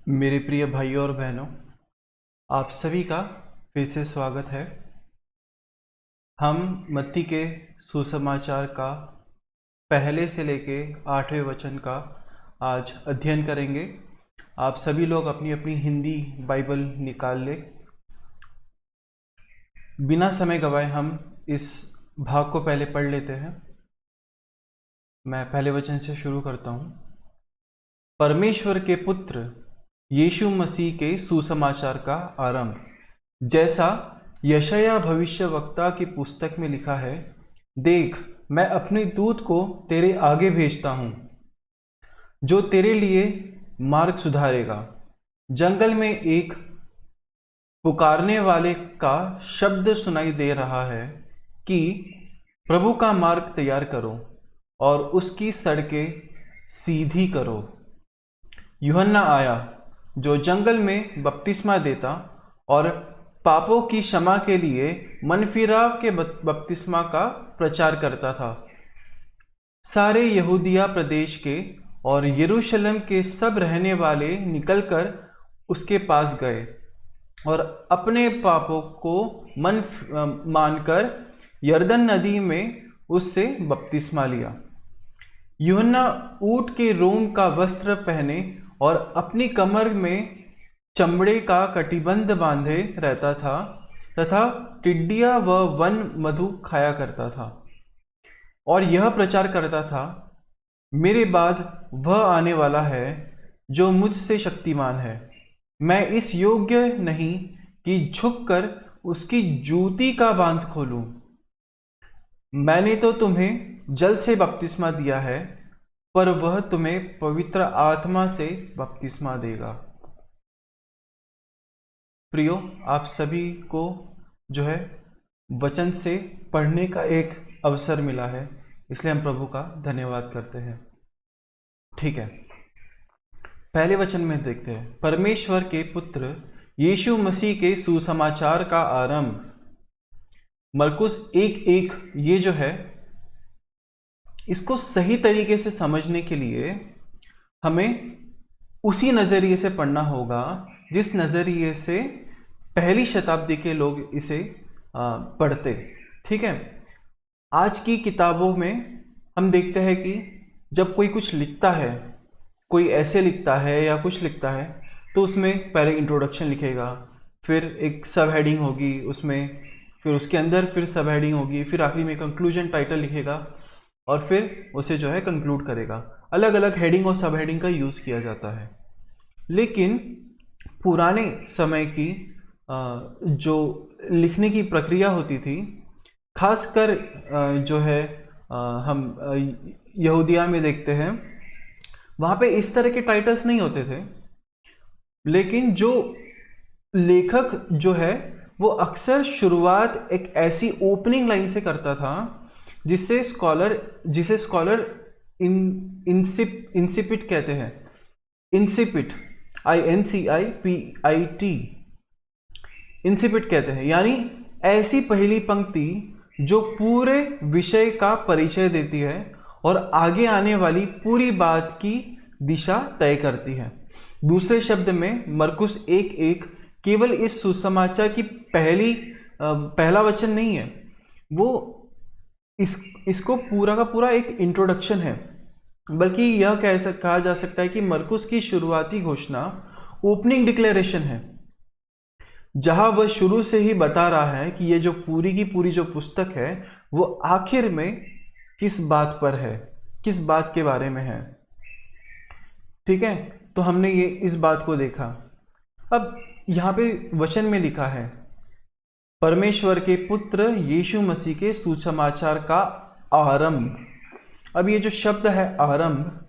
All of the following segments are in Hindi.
मेरे प्रिय भाइयों और बहनों, आप सभी का फिर से स्वागत है। हम मत्ती के सुसमाचार का पहले से लेके 8वें वचन का आज अध्ययन करेंगे। आप सभी लोग अपनी अपनी हिंदी बाइबल निकाल ले। बिना समय गवाए हम इस भाग को पहले पढ़ लेते हैं। मैं पहले वचन से शुरू करता हूँ। परमेश्वर के पुत्र यीशु मसीह के सुसमाचार का आरंभ, जैसा यशायाह भविष्यवक्ता की पुस्तक में लिखा है, देख मैं अपने दूत को तेरे आगे भेजता हूँ, जो तेरे लिए मार्ग सुधारेगा। जंगल में एक पुकारने वाले का शब्द सुनाई दे रहा है कि प्रभु का मार्ग तैयार करो और उसकी सड़कें सीधी करो। यूहन्ना आया, जो जंगल में बपतिस्मा देता और पापों की क्षमा के लिए मनफिराव के बपतिस्मा का प्रचार करता था। सारे यहूदिया प्रदेश के और यरूशलेम के सब रहने वाले निकलकर उसके पास गए और अपने पापों को मानकर यरदन नदी में उससे बपतिस्मा लिया। यूहन्ना ऊँट के रोम का वस्त्र पहने और अपनी कमर में चमड़े का कटिबंध बांधे रहता था तथा टिड्डियाँ व वन मधु खाया करता था और यह प्रचार करता था, मेरे बाद वह आने वाला है जो मुझसे शक्तिमान है। मैं इस योग्य नहीं कि झुककर उसकी जूती का बांध खोलूं। मैंने तो तुम्हें जल से बपतिस्मा दिया है, पर वह तुम्हें पवित्र आत्मा से बपतिस्मा देगा। प्रियो, आप सभी को जो है वचन से पढ़ने का एक अवसर मिला है, इसलिए हम प्रभु का धन्यवाद करते हैं। ठीक है, पहले वचन में देखते हैं, परमेश्वर के पुत्र यीशु मसीह के सुसमाचार का आरंभ। मरकुस 1:1 ये जो है, इसको सही तरीके से समझने के लिए हमें उसी नज़रिए से पढ़ना होगा जिस नज़रिए से पहली शताब्दी के लोग इसे पढ़ते। ठीक है, आज की किताबों में हम देखते हैं कि जब कोई कुछ लिखता है, कोई ऐसे लिखता है या कुछ लिखता है, तो उसमें पहले इंट्रोडक्शन लिखेगा, फिर एक सब हेडिंग होगी उसमें, फिर उसके अंदर फिर सब हेडिंग होगी, फिर आखिरी में कंक्लूजन टाइटल लिखेगा और फिर उसे जो है कंक्लूड करेगा। अलग अलग हेडिंग और सब हेडिंग का यूज़ किया जाता है। लेकिन पुराने समय की जो लिखने की प्रक्रिया होती थी, खासकर जो है हम यहूदिया में देखते हैं, वहाँ पे इस तरह के टाइटल्स नहीं होते थे। लेकिन जो लेखक जो है वो अक्सर शुरुआत एक ऐसी ओपनिंग लाइन से करता था जिसे स्कॉलर इंसिपिट कहते हैं। इंसिपिट, INCIPIT, इंसिपिट कहते हैं, यानी ऐसी पहली पंक्ति जो पूरे विषय का परिचय देती है और आगे आने वाली पूरी बात की दिशा तय करती है। दूसरे शब्द में मरकुस 1:1 केवल इस सुसमाचार की पहला वचन नहीं है, वो इसको पूरा का पूरा एक इंट्रोडक्शन है, बल्कि यह कहा जा सकता है कि मरकुस की शुरुआती घोषणा, ओपनिंग डिक्लेरेशन है, जहां वह शुरू से ही बता रहा है कि ये जो पूरी की पूरी जो पुस्तक है वो आखिर में किस बात पर है, किस बात के बारे में है। ठीक है, तो हमने ये इस बात को देखा। अब यहाँ पे वचन में लिखा है, परमेश्वर के पुत्र यीशु मसीह के सुसमाचार का आरंभ। अब ये जो शब्द है आरंभ,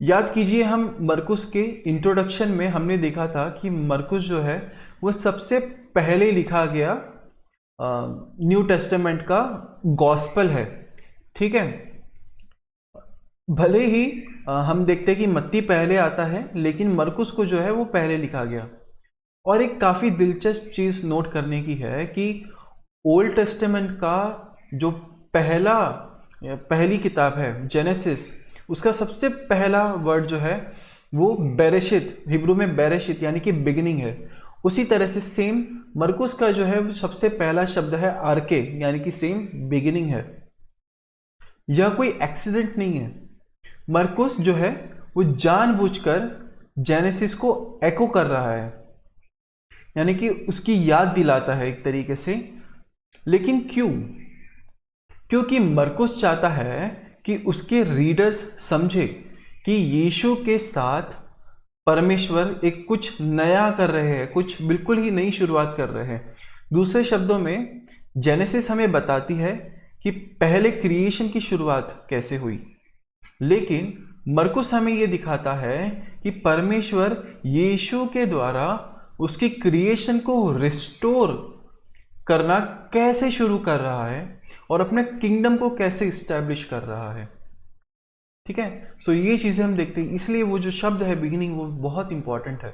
याद कीजिए हम मरकुस के इंट्रोडक्शन में हमने देखा था कि मरकुस जो है वो सबसे पहले लिखा गया न्यू टेस्टामेंट का गॉस्पेल है। ठीक है, भले ही हम देखते हैं कि मत्ती पहले आता है, लेकिन मरकुस को जो है वो पहले लिखा गया। और एक काफ़ी दिलचस्प चीज़ नोट करने की है कि ओल्ड टेस्टामेंट का जो पहली किताब है जेनेसिस, उसका सबसे पहला वर्ड जो है वो बेरेशित, हिब्रू में बेरेशित यानी कि बिगिनिंग है। उसी तरह से सेम मरकुस का जो है वो सबसे पहला शब्द है आर्के, यानी कि सेम बिगिनिंग है। यह कोई एक्सीडेंट नहीं है। मरकुस जो है वो जानबूझकर जेनेसिस को एको कर रहा है, यानी कि उसकी याद दिलाता है एक तरीके से। लेकिन क्यों? क्योंकि मरकुस चाहता है कि उसके रीडर्स समझे कि यीशु के साथ परमेश्वर एक कुछ नया कर रहे हैं, कुछ बिल्कुल ही नई शुरुआत कर रहे हैं। दूसरे शब्दों में जेनेसिस हमें बताती है कि पहले क्रिएशन की शुरुआत कैसे हुई, लेकिन मरकुस हमें यह दिखाता है कि परमेश्वर यीशु के द्वारा उसकी क्रिएशन को रिस्टोर करना कैसे शुरू कर रहा है और अपने किंगडम को कैसे इस्टेब्लिश कर रहा है। ठीक है, तो ये चीजें हम देखते हैं, इसलिए वो जो शब्द है बिगिनिंग वो बहुत इंपॉर्टेंट है।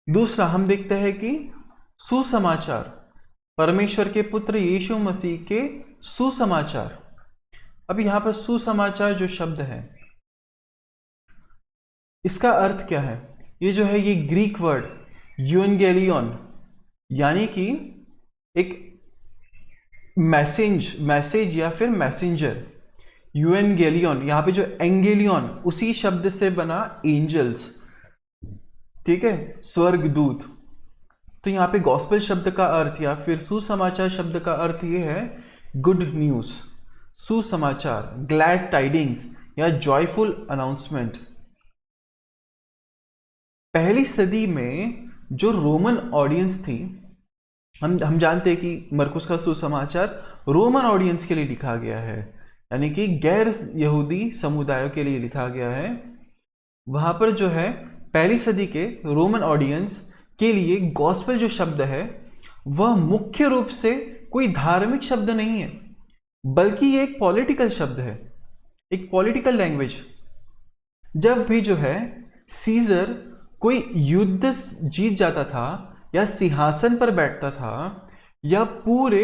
दूसरा हम देखते हैं कि सुसमाचार, परमेश्वर के पुत्र यीशु मसीह के सुसमाचार। अब यहां पर सुसमाचार जो शब्द है इसका अर्थ क्या है? ये जो है ये ग्रीक वर्ड यूएंगेलियन, यानी कि एक मैसेज या फिर मैसेंजर। यूएंगेलियन, यहां पे जो एंगेलियन उसी शब्द से बना एंजल्स, ठीक है, स्वर्गदूत। तो यहां पे गॉस्पेल शब्द का अर्थ या फिर सुसमाचार शब्द का अर्थ ये है गुड न्यूज, सुसमाचार, ग्लैड टाइडिंग्स या जॉयफुल अनाउंसमेंट। पहली सदी में जो रोमन ऑडियंस थी, हम जानते हैं कि मरकुस का सुसमाचार रोमन ऑडियंस के लिए लिखा गया है, यानी कि गैर यहूदी समुदायों के लिए लिखा गया है। वहां पर जो है पहली सदी के रोमन ऑडियंस के लिए गॉस्पेल जो शब्द है वह मुख्य रूप से कोई धार्मिक शब्द नहीं है, बल्कि ये एक पॉलिटिकल शब्द है, एक पॉलिटिकल लैंग्वेज। जब भी जो है सीजर कोई युद्ध जीत जाता था या सिंहासन पर बैठता था या पूरे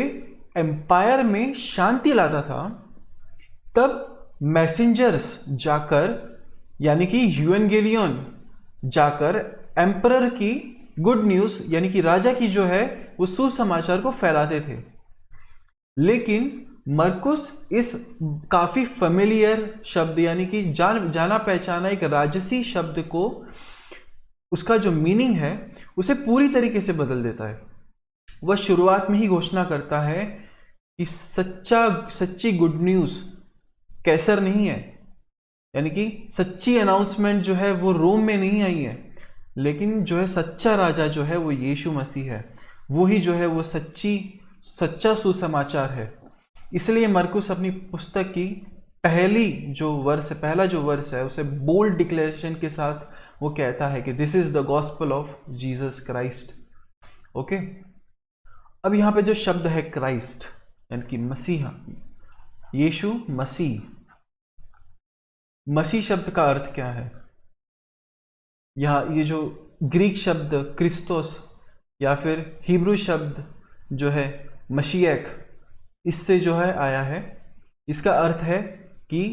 एम्पायर में शांति लाता था, तब मैसेंजर्स जाकर, यानी कि यूएंगेलियन जाकर एम्परर की गुड न्यूज यानी कि राजा की जो है वो सुसमाचार को फैलाते थे। लेकिन मरकुस इस काफी फेमिलियर शब्द यानी कि जाना पहचाना एक राजसी शब्द को, उसका जो मीनिंग है उसे पूरी तरीके से बदल देता है। वह शुरुआत में ही घोषणा करता है कि सच्ची गुड न्यूज कैसर नहीं है, यानी कि सच्ची अनाउंसमेंट जो है वो रोम में नहीं आई है, लेकिन जो है सच्चा राजा जो है वो यीशु मसीह है, वो ही जो है वो सच्चा सुसमाचार है। इसलिए मरकुस अपनी पुस्तक की पहला जो वर्स है उसे बोल्ड डिक्लेरेशन के साथ वो कहता है कि this is the gospel of Jesus Christ. Okay, अब यहां पे जो शब्द है क्राइस्ट यानी कि मसीहा, यीशु मसीह, मसीह शब्द का अर्थ क्या है? ये जो ग्रीक शब्द क्रिस्तोस या फिर हिब्रू शब्द जो है मशीएक, इससे जो है आया है। इसका अर्थ है कि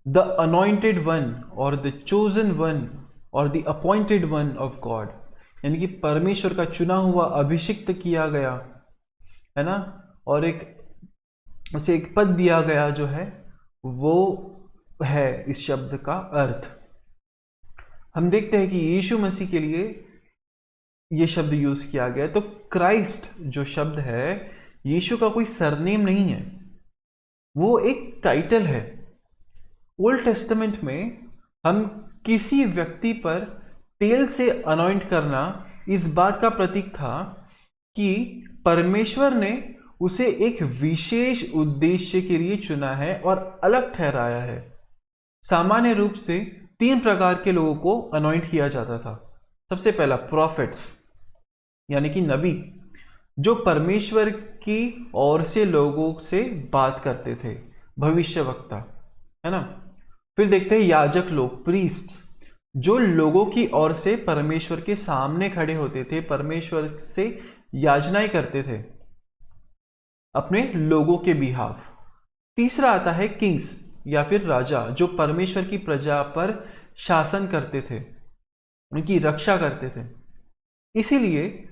द अनॉइंटेड वन और द चोजन वन और the appointed one of God, यानी कि परमेश्वर का चुना हुआ, अभिषिक्त किया गया है ना, और उसे एक पद दिया गया जो है वो है इस शब्द का अर्थ। हम देखते हैं कि यीशु मसीह के लिए ये शब्द यूज किया गया। तो क्राइस्ट जो शब्द है यीशु का कोई सरनेम नहीं है, वो एक टाइटल है। ओल्ड टेस्टामेंट में हम किसी व्यक्ति पर तेल से अनॉइंट करना इस बात का प्रतीक था कि परमेश्वर ने उसे एक विशेष उद्देश्य के लिए चुना है और अलग ठहराया है। सामान्य रूप से 3 प्रकार के लोगों को अनॉइंट किया जाता था। सबसे पहला प्रॉफिट्स यानी कि नबी, जो परमेश्वर की ओर से लोगों से बात करते थे, भविष्यवक्ता, है ना। फिर देखते हैं याजक लोग, प्रीस्ट्स, जो लोगों की ओर से परमेश्वर के सामने खड़े होते थे, परमेश्वर से याचनाएं करते थे अपने लोगों के बिहाफ। तीसरा आता है किंग्स या फिर राजा, जो परमेश्वर की प्रजा पर शासन करते थे, उनकी रक्षा करते थे। इसीलिए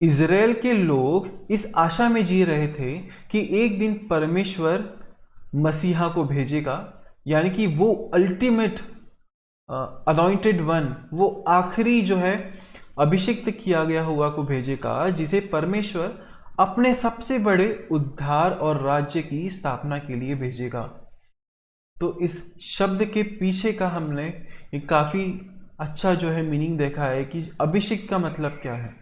इज़राइल के लोग इस आशा में जी रहे थे कि एक दिन परमेश्वर मसीहा को भेजेगा, यानी कि वो अल्टीमेट अनॉइंटेड वन, वो आखिरी जो है अभिषिक्त किया गया हुआ को भेजेगा, जिसे परमेश्वर अपने सबसे बड़े उद्धार और राज्य की स्थापना के लिए भेजेगा। तो इस शब्द के पीछे का हमने एक काफ़ी अच्छा जो है मीनिंग देखा है कि अभिषिक्त का मतलब क्या है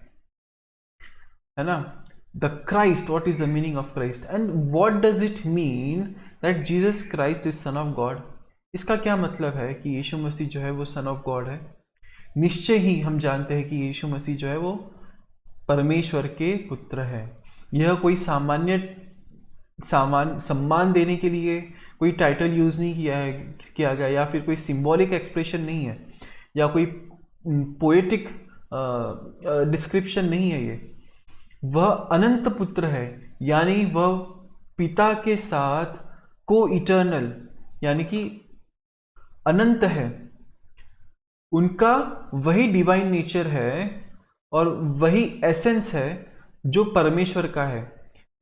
ना। The Christ, what is the meaning of Christ and what does it mean that Jesus Christ is sun of God. इसका क्या मतलब है कि यीशु मसीह जो है वो सन ऑफ गॉड है। निश्चय ही हम जानते हैं कि यीशु मसीह जो है वो परमेश्वर के पुत्र है। यह कोई सम्मान देने के लिए कोई टाइटल यूज नहीं किया गया, या फिर कोई सिंबॉलिक एक्सप्रेशन नहीं है, या कोई पोएटिक डिस्क्रिप्शन नहीं है। ये वह अनंत पुत्र है, यानी वह पिता के साथ को इटर्नल, यानी कि अनंत है। उनका वही डिवाइन नेचर है और वही एसेंस है जो परमेश्वर का है,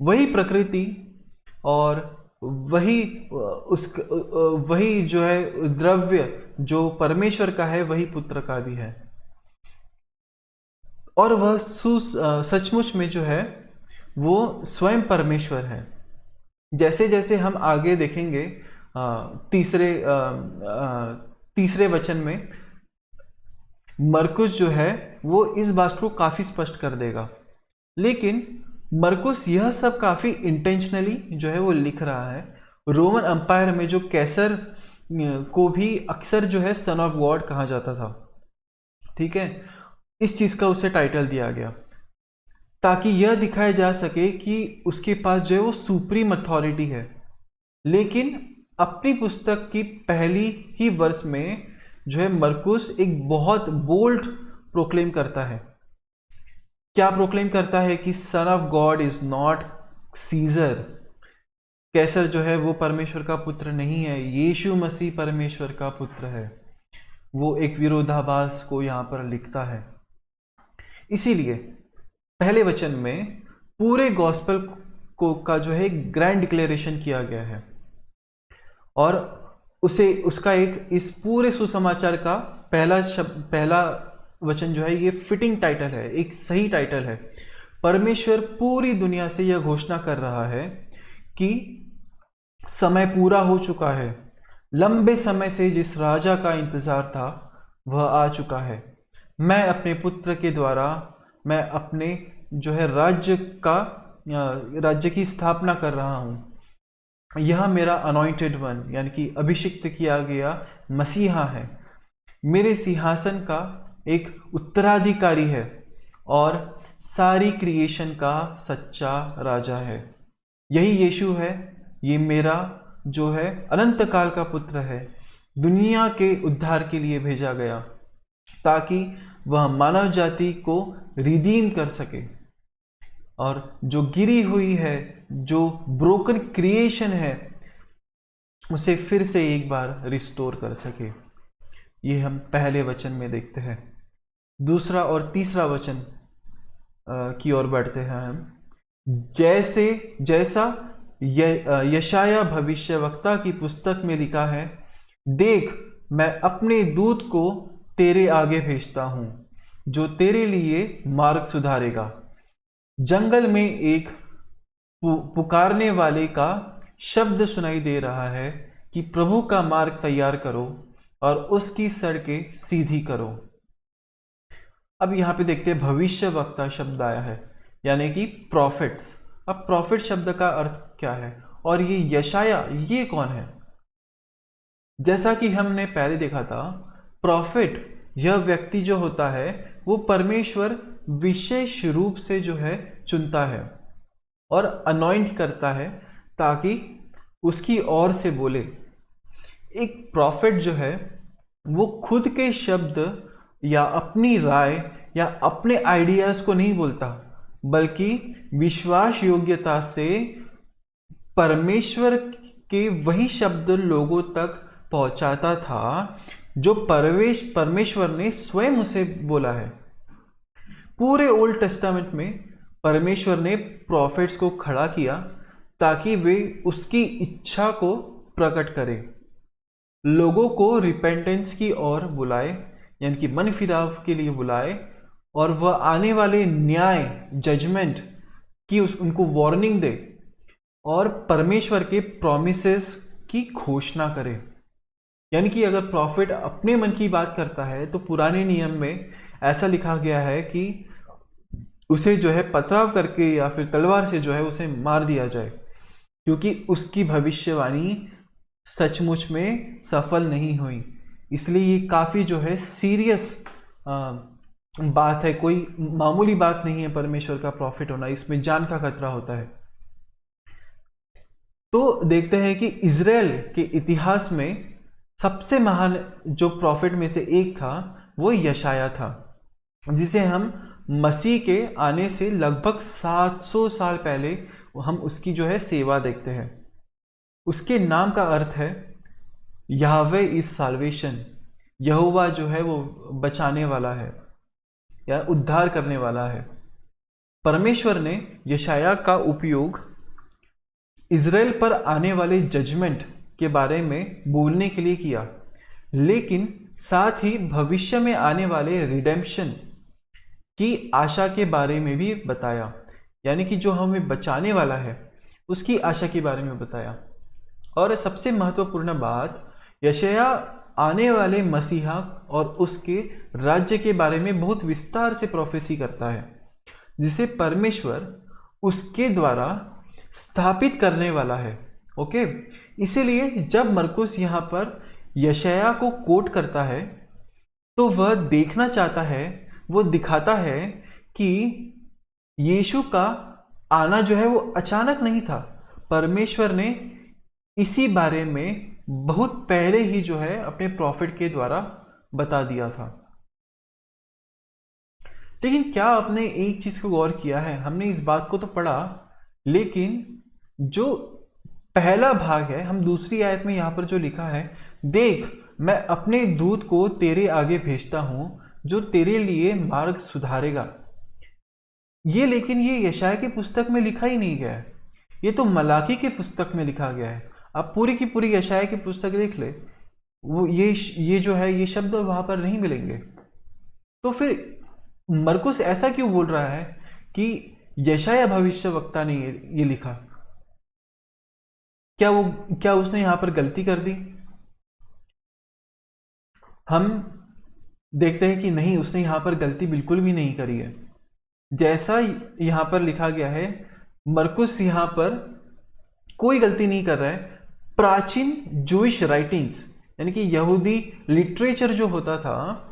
वही प्रकृति और वही जो है द्रव्य जो परमेश्वर का है, वही पुत्र का भी है। और वह सचमुच में जो है वो स्वयं परमेश्वर है। जैसे जैसे हम आगे देखेंगे तीसरे वचन में मरकुस जो है वो इस बात को काफी स्पष्ट कर देगा। लेकिन मरकुस यह सब काफी इंटेंशनली जो है वो लिख रहा है। रोमन अंपायर में जो कैसर को भी अक्सर जो है सन ऑफ गॉड कहा जाता था, ठीक है, इस चीज का उसे टाइटल दिया गया ताकि यह दिखाया जा सके कि उसके पास जो है वो सुप्रीम अथॉरिटी है। लेकिन अपनी पुस्तक की पहली ही वर्ष में जो है मरकुस एक बहुत बोल्ड प्रोक्लेम करता है। क्या प्रोक्लेम करता है कि son of God is not Caesar. Kaiser जो है वो परमेश्वर का पुत्र नहीं है, यीशु मसीह परमेश्वर का पुत्र है। वो एक विरोधाभास को यहां पर लिखता है। इसीलिए पहले वचन में पूरे गॉस्पेल का जो है ग्रैंड डिक्लेरेशन किया गया है और उसका एक इस पूरे सुसमाचार का पहला वचन जो है ये फिटिंग टाइटल है, एक सही टाइटल है। परमेश्वर पूरी दुनिया से यह घोषणा कर रहा है कि समय पूरा हो चुका है। लंबे समय से जिस राजा का इंतजार था वह आ चुका है। मैं अपने पुत्र के द्वारा मैं अपने जो है राज्य की स्थापना कर रहा हूं। यह मेरा अनॉइंटेड वन, यानी कि अभिषिक्त किया गया मसीहा है, मेरे सिंहासन का एक उत्तराधिकारी है और सारी क्रिएशन का सच्चा राजा है। यही यीशु है, ये मेरा जो है अनंत काल का पुत्र है, दुनिया के उद्धार के लिए भेजा गया ताकि वह मानव जाति को रिडीम कर सके और जो गिरी हुई है, जो ब्रोकन क्रिएशन है, उसे फिर से एक बार रिस्टोर कर सके। ये हम पहले वचन में देखते हैं। दूसरा और तीसरा वचन की ओर बढ़ते हैं हम। जैसा यशाया भविष्यवक्ता की पुस्तक में लिखा है, देख मैं अपने दूत को तेरे आगे भेजता हूं जो तेरे लिए मार्ग सुधारेगा। जंगल में एक पुकारने वाले का शब्द सुनाई दे रहा है कि प्रभु का मार्ग तैयार करो और उसकी सड़कें सीधी करो। अब यहां पे देखते हैं भविष्यवक्ता शब्द आया है, यानी कि प्रॉफिट्स। अब प्रॉफिट शब्द का अर्थ क्या है और ये यशाया ये कौन है? जैसा कि हमने पहले देखा था, प्रॉफिट यह व्यक्ति जो होता है वो परमेश्वर विशेष रूप से जो है चुनता है और अनॉइंट करता है ताकि उसकी ओर से बोले। एक प्रॉफिट जो है वो खुद के शब्द या अपनी राय या अपने आइडियाज को नहीं बोलता, बल्कि विश्वास योग्यता से परमेश्वर के वही शब्द लोगों तक पहुंचाता था जो परमेश्वर ने स्वयं उसे बोला है। पूरे ओल्ड टेस्टामेंट में परमेश्वर ने प्रॉफिट्स को खड़ा किया ताकि वे उसकी इच्छा को प्रकट करें, लोगों को रिपेंटेंस की ओर बुलाए, यानी कि मन फिराव के लिए बुलाए, और वह आने वाले न्याय जजमेंट की उनको वार्निंग दे और परमेश्वर के प्रॉमिसेस की घोषणा करे। यानी कि अगर प्रॉफिट अपने मन की बात करता है तो पुराने नियम में ऐसा लिखा गया है कि उसे जो है पथराव करके या फिर तलवार से जो है उसे मार दिया जाए, क्योंकि उसकी भविष्यवाणी सचमुच में सफल नहीं हुई। इसलिए ये काफ़ी जो है सीरियस बात है, कोई मामूली बात नहीं है परमेश्वर का प्रॉफिट होना, इसमें जान का खतरा होता है। तो देखते हैं कि इज़राइल के इतिहास में सबसे महान जो प्रॉफिट में से एक था वो यशाया था, जिसे हम मसीह के आने से लगभग 700 साल पहले हम उसकी जो है सेवा देखते हैं। उसके नाम का अर्थ है याहवे इज साल्वेशन, यहोवा जो है वो बचाने वाला है या उद्धार करने वाला है। परमेश्वर ने यशाया का उपयोग इज़राइल पर आने वाले जजमेंट के बारे में बोलने के लिए किया, लेकिन साथ ही भविष्य में आने वाले रिडेम्पशन की आशा के बारे में भी बताया, यानी कि जो हमें बचाने वाला है उसकी आशा के बारे में बताया। और सबसे महत्वपूर्ण बात, यशाया आने वाले मसीहा और उसके राज्य के बारे में बहुत विस्तार से प्रोफेसी करता है, जिसे परमेश्वर उसके द्वारा स्थापित करने वाला है। ओके, इसीलिए जब मरकुस यहाँ पर यशाया को कोट करता है तो वह देखना चाहता है, वो दिखाता है कि यीशु का आना जो है वो अचानक नहीं था। परमेश्वर ने इसी बारे में बहुत पहले ही जो है अपने प्रॉफिट के द्वारा बता दिया था। लेकिन क्या आपने एक चीज को गौर किया है? हमने इस बात को तो पढ़ा, लेकिन जो पहला भाग है, हम दूसरी आयत में यहां पर जो लिखा है, देख मैं अपने दूत को तेरे आगे भेजता हूं जो तेरे लिए मार्ग सुधारेगा, ये लेकिन ये यशाया की पुस्तक में लिखा ही नहीं गया है, ये तो मलाकी की पुस्तक में लिखा गया है। आप पूरी की पूरी यशाया की पुस्तक देख ले, वो ये जो है ये शब्द वहां पर नहीं मिलेंगे। तो फिर मरकुस ऐसा क्यों बोल रहा है कि यशाया भविष्यवक्ता ने ये लिखा? क्या उसने यहां पर गलती कर दी? हम देखते हैं कि नहीं, उसने यहां पर गलती बिल्कुल भी नहीं करी है। जैसा यहां पर लिखा गया है, मरकुस यहां पर कोई गलती नहीं कर रहा है। प्राचीन जूइश राइटिंग्स यानी कि यहूदी लिटरेचर जो होता था,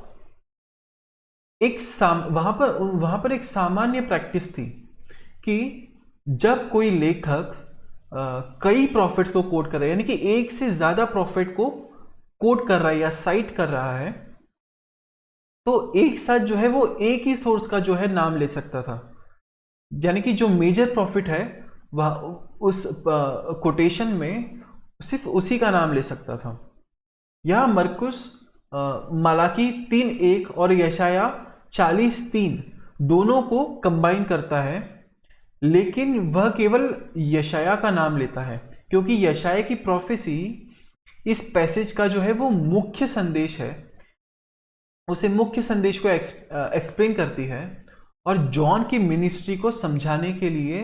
वहां पर एक सामान्य प्रैक्टिस थी कि जब कोई लेखक कई प्रॉफिट्स को कोट कर रहा है, यानी कि एक से ज्यादा प्रॉफिट को कोट कर रहा है या साइट कर रहा है, तो एक साथ जो है वो एक ही सोर्स का जो है नाम ले सकता था। यानी कि जो मेजर प्रॉफिट है वह उस कोटेशन में सिर्फ उसी का नाम ले सकता था। यह मरकुस मलाकी 3:1 और यशाया 40:3 दोनों को कंबाइन करता है, लेकिन वह केवल यशाया का नाम लेता है क्योंकि यशाया की प्रोफेसी इस पैसेज का जो है वो मुख्य संदेश है, उसे मुख्य संदेश को एक्सप्लेन करती है और जॉन की मिनिस्ट्री को समझाने के लिए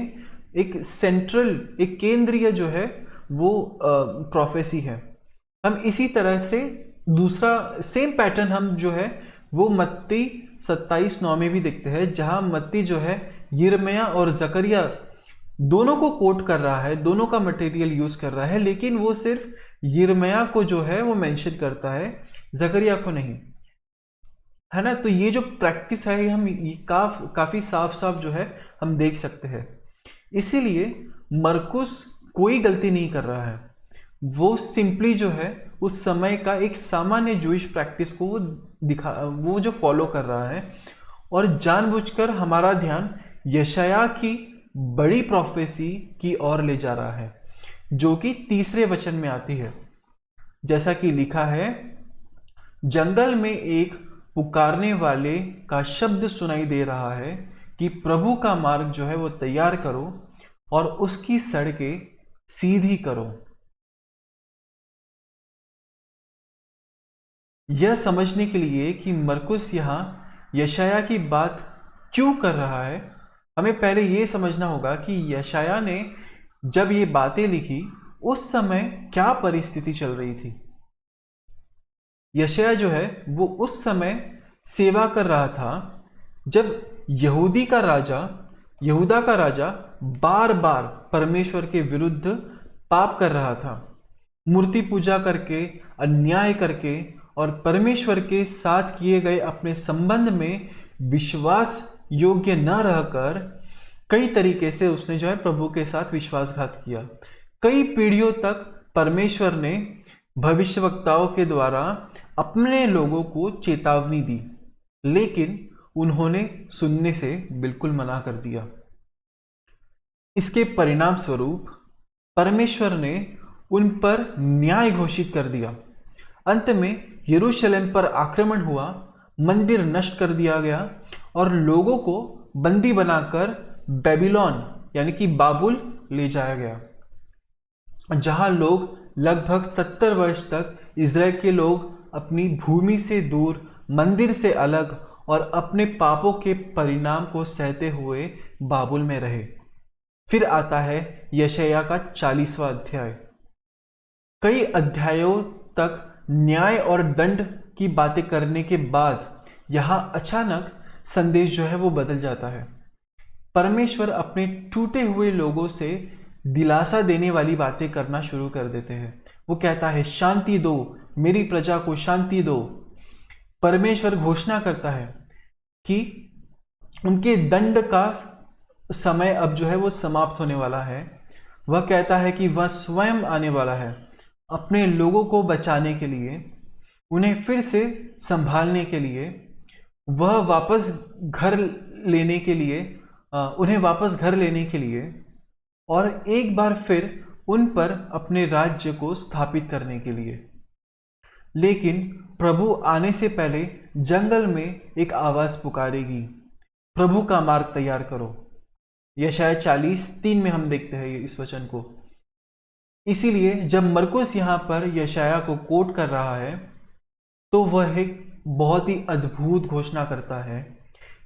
एक केंद्रीय जो है वो प्रोफेसी है। हम इसी तरह से दूसरा सेम पैटर्न हम जो है वो मत्ती 27:9 में भी देखते हैं, जहां मत्ती जो है यिर्मयाह और जकरिया दोनों को कोट कर रहा है, दोनों का मटेरियल यूज कर रहा है, लेकिन वो सिर्फ यिर्मयाह को जो है वो मेंशन करता है, जकरिया को नहीं, है ना। तो ये जो प्रैक्टिस है हम काफी साफ साफ जो है हम देख सकते हैं। इसीलिए मरकुस कोई गलती नहीं कर रहा है, वो सिंपली जो है उस समय का एक सामान्य जूइश प्रैक्टिस को वो जो फॉलो कर रहा है और जानबूझकर हमारा ध्यान यशाया की बड़ी प्रोफेसी की ओर ले जा रहा है, जो कि 3 वचन में आती है, जैसा कि लिखा है, जंगल में एक पुकारने वाले का शब्द सुनाई दे रहा है कि प्रभु का मार्ग जो है वो तैयार करो और उसकी सड़कें सीधी करो। यह समझने के लिए कि मरकुस यहाँ यशाया की बात क्यों कर रहा है, हमें पहले यह समझना होगा कि यशाया ने जब ये बातें लिखी उस समय क्या परिस्थिति चल रही थी। यशाया जो है वो उस समय सेवा कर रहा था जब यहूदा का राजा बार बार परमेश्वर के विरुद्ध पाप कर रहा था, मूर्ति पूजा करके, अन्याय करके और परमेश्वर के साथ किए गए अपने संबंध में विश्वास योग्य न रहकर कई तरीके से उसने जो है प्रभु के साथ विश्वासघात किया। कई पीढ़ियों तक परमेश्वर ने भविष्यवक्ताओं के द्वारा अपने लोगों को चेतावनी दी, लेकिन उन्होंने सुनने से बिल्कुल मना कर दिया। इसके परिणाम स्वरूप परमेश्वर ने उन पर न्याय घोषित कर दिया। अंत में यरूशलेम पर आक्रमण हुआ, मंदिर नष्ट कर दिया गया और लोगों को बंदी बनाकर बेबीलोन यानी कि बाबुल ले जाया गया, जहां लोग लगभग 70 वर्ष तक इज़राइल के लोग अपनी भूमि से दूर, मंदिर से अलग और अपने पापों के परिणाम को सहते हुए बाबुल में रहे। फिर आता है यशाया का 40वां अध्याय। कई अध्यायों तक न्याय और दंड की बातें करने के बाद यहाँ अचानक संदेश जो है वो बदल जाता है। परमेश्वर अपने टूटे हुए लोगों से दिलासा देने वाली बातें करना शुरू कर देते हैं। वो कहता है, शांति दो, मेरी प्रजा को शांति दो। परमेश्वर घोषणा करता है कि उनके दंड का समय अब जो है वो समाप्त होने वाला है। वह कहता है कि वह स्वयं आने वाला है अपने लोगों को बचाने के लिए, उन्हें फिर से संभालने के लिए, वह वापस घर लेने के लिए, उन्हें वापस घर लेने के लिए और एक बार फिर उन पर अपने राज्य को स्थापित करने के लिए। लेकिन प्रभु आने से पहले जंगल में एक आवाज पुकारेगी, प्रभु का मार्ग तैयार करो। यशाया 40:3 में हम देखते हैं इस वचन को। इसीलिए जब मरकुस यहाँ पर यशाया को कोट कर रहा है तो वह एक बहुत ही अद्भुत घोषणा करता है,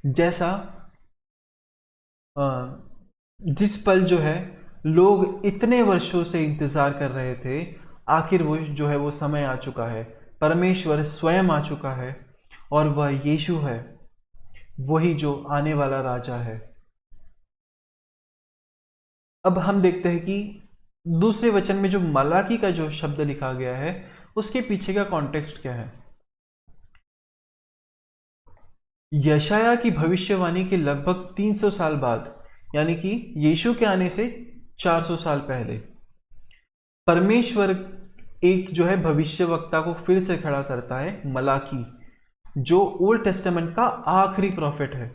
जैसा जिस पल जो है लोग इतने वर्षों से इंतजार कर रहे थे, आखिर वो जो है वो समय आ चुका है। परमेश्वर स्वयं आ चुका है और वह यीशु है, वही जो आने वाला राजा है। अब हम देखते हैं कि दूसरे वचन में जो मलाकी का जो शब्द लिखा गया है उसके पीछे का कॉन्टेक्स्ट क्या है। यशाया की भविष्यवाणी के लगभग 300 साल बाद, यानी कि यीशु के आने से 400 साल पहले, परमेश्वर एक जो है भविष्यवक्ता को फिर से खड़ा करता है, मलाकी, जो ओल्ड टेस्टामेंट का आखिरी प्रॉफिट है।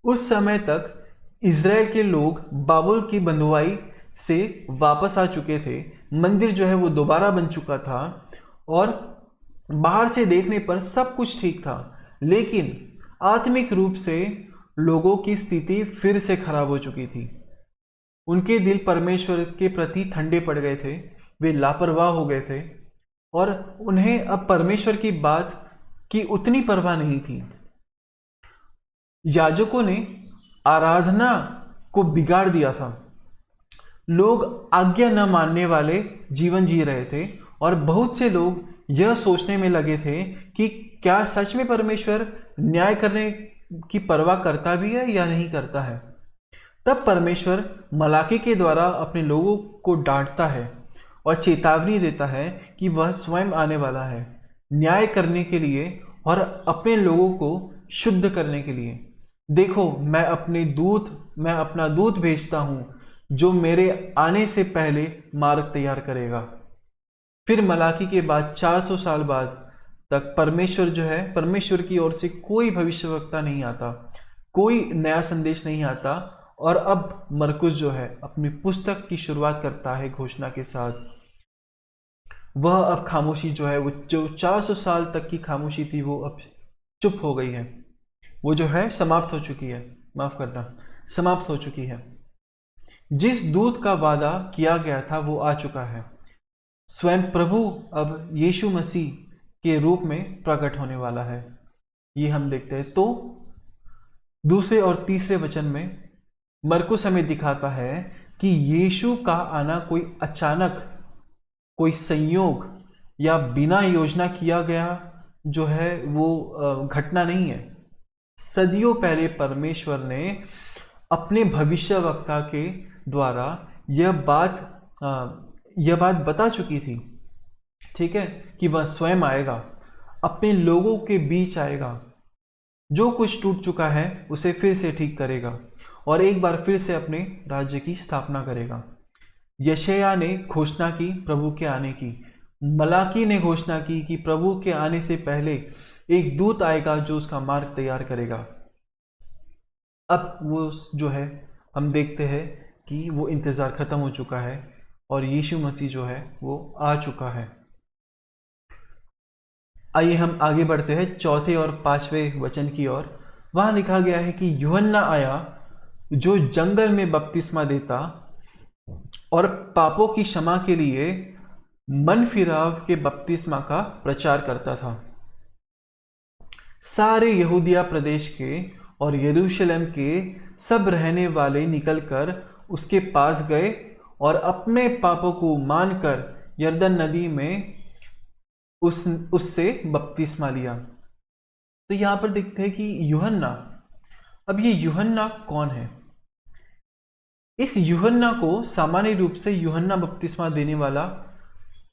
उस समय तक इज़राइल के लोग बाबुल की बंधुआई से वापस आ चुके थे, मंदिर जो है वो दोबारा बन चुका था और बाहर से देखने पर सब कुछ ठीक था, लेकिन आत्मिक रूप से लोगों की स्थिति फिर से खराब हो चुकी थी। उनके दिल परमेश्वर के प्रति ठंडे पड़ गए थे, वे लापरवाह हो गए थे और उन्हें अब परमेश्वर की बात की उतनी परवाह नहीं थी। याजकों ने आराधना को बिगाड़ दिया था, लोग आज्ञा न मानने वाले जीवन जी रहे थे और बहुत से लोग यह सोचने में लगे थे कि क्या सच में परमेश्वर न्याय करने की परवाह करता भी है या नहीं करता है। तब परमेश्वर मलाकी के द्वारा अपने लोगों को डांटता है और चेतावनी देता है कि वह स्वयं आने वाला है न्याय करने के लिए और अपने लोगों को शुद्ध करने के लिए। देखो, मैं अपना दूत भेजता हूं जो मेरे आने से पहले मार्ग तैयार करेगा। फिर मलाकी के बाद 400 साल बाद तक परमेश्वर की ओर से कोई भविष्यवक्ता नहीं आता, कोई नया संदेश नहीं आता और अब मरकुस जो है अपनी पुस्तक की शुरुआत करता है घोषणा के साथ। वह अब खामोशी जो है, वो जो 400 साल तक की खामोशी थी, वो अब चुप हो गई है, वो जो है समाप्त हो चुकी है, माफ करना, समाप्त हो चुकी है। जिस दूत का वादा किया गया था वो आ चुका है। स्वयं प्रभु अब यीशु मसीह के रूप में प्रकट होने वाला है, ये हम देखते हैं। तो दूसरे और तीसरे वचन में मरकुस हमें दिखाता है कि यीशु का आना कोई अचानक, कोई संयोग या बिना योजना किया गया जो है वो घटना नहीं है। सदियों पहले परमेश्वर ने अपने भविष्यवक्ता के द्वारा यह बात बता चुकी थी, ठीक है, कि वह स्वयं आएगा, अपने लोगों के बीच आएगा, जो कुछ टूट चुका है उसे फिर से ठीक करेगा और एक बार फिर से अपने राज्य की स्थापना करेगा। यशायाह ने घोषणा की प्रभु के आने की, मलाकी ने घोषणा की कि प्रभु के आने से पहले एक दूत आएगा जो उसका मार्ग तैयार करेगा। अब वो जो है हम देखते हैं कि वो इंतज़ार ख़त्म हो चुका है और यीशु मसीह जो है वो आ चुका है। आइए हम आगे बढ़ते हैं चौथे और पांचवें वचन की ओर। वहाँ लिखा गया है कि यूहन्ना आया जो जंगल में बपतिस्मा देता और पापों की क्षमा के लिए मन फिराव के बपतिस्मा का प्रचार करता था। सारे यहूदिया प्रदेश के और यरूशलेम के सब रहने वाले निकलकर उसके पास गए और अपने पापों को मानकर यरदन नदी में उससे बपतिस्मा लिया। तो यहां पर देखते हैं कि यूहन्ना, अब ये यूहन्ना कौन है? इस यूहन्ना को सामान्य रूप से यूहन्ना बपतिस्मा देने वाला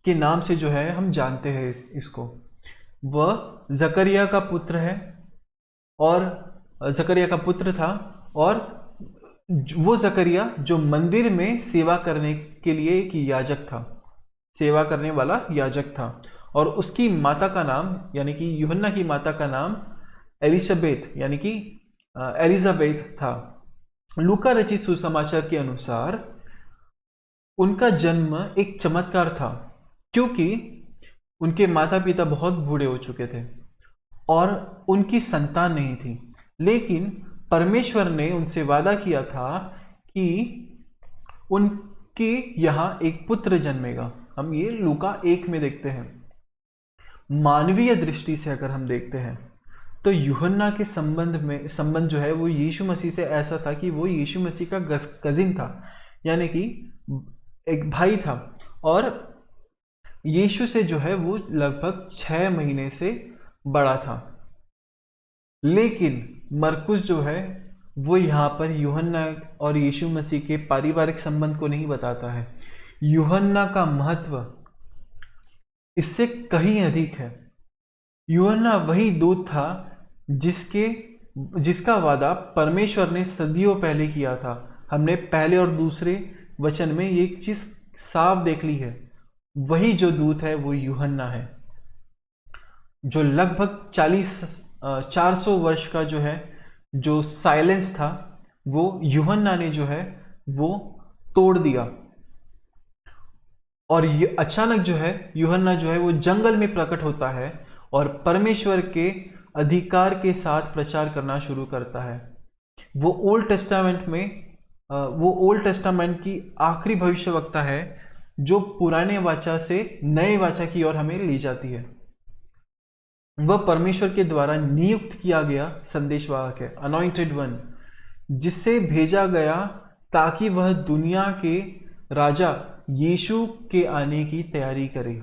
के नाम से जो है हम जानते हैं इसको। वह जकरिया का पुत्र है और जकरिया का पुत्र था, और वो जकरिया जो मंदिर में सेवा करने के लिए एक याजक था, सेवा करने वाला याजक था, और उसकी माता का नाम यानी कि यूहन्ना की माता का नाम एलिशबेथ यानी कि एलिजाबेथ था। लूका रचित सुसमाचार के अनुसार उनका जन्म एक चमत्कार था, क्योंकि उनके माता पिता बहुत बूढ़े हो चुके थे और उनकी संतान नहीं थी, लेकिन परमेश्वर ने उनसे वादा किया था कि उनके यहाँ एक पुत्र जन्मेगा। हम ये लूका 1 में देखते हैं। मानवीय दृष्टि से अगर हम देखते हैं तो यूहन्ना के संबंध जो है वो यीशु मसीह से ऐसा था कि वो यीशु मसीह का कजिन था, यानी कि एक भाई था, और यीशु से जो है वो लगभग 6 महीने से बड़ा था। लेकिन मरकुस जो है वो यहाँ पर यूहन्ना और यीशु मसीह के पारिवारिक संबंध को नहीं बताता है। यूहन्ना का महत्व इससे कहीं अधिक है। यूहन्ना वही दूत था जिसका वादा परमेश्वर ने सदियों पहले किया था। हमने पहले और दूसरे वचन में ये चीज साफ देख ली है। वही जो दूत है वो यूहन्ना है, जो लगभग 400 वर्ष का जो है जो साइलेंस था वो यूहन्ना ने जो है वो तोड़ दिया, और ये अचानक जो है यूहन्ना जो है वो जंगल में प्रकट होता है और परमेश्वर के अधिकार के साथ प्रचार करना शुरू करता है। वो ओल्ड टेस्टामेंट की आखिरी भविष्यवक्ता है जो पुराने वाचा से नए वाचा की ओर हमें ले जाती है। वह परमेश्वर के द्वारा नियुक्त किया गया संदेशवाहक है, अनॉइंटेड वन, जिससे भेजा गया ताकि वह दुनिया के राजा यीशु के आने की तैयारी करे।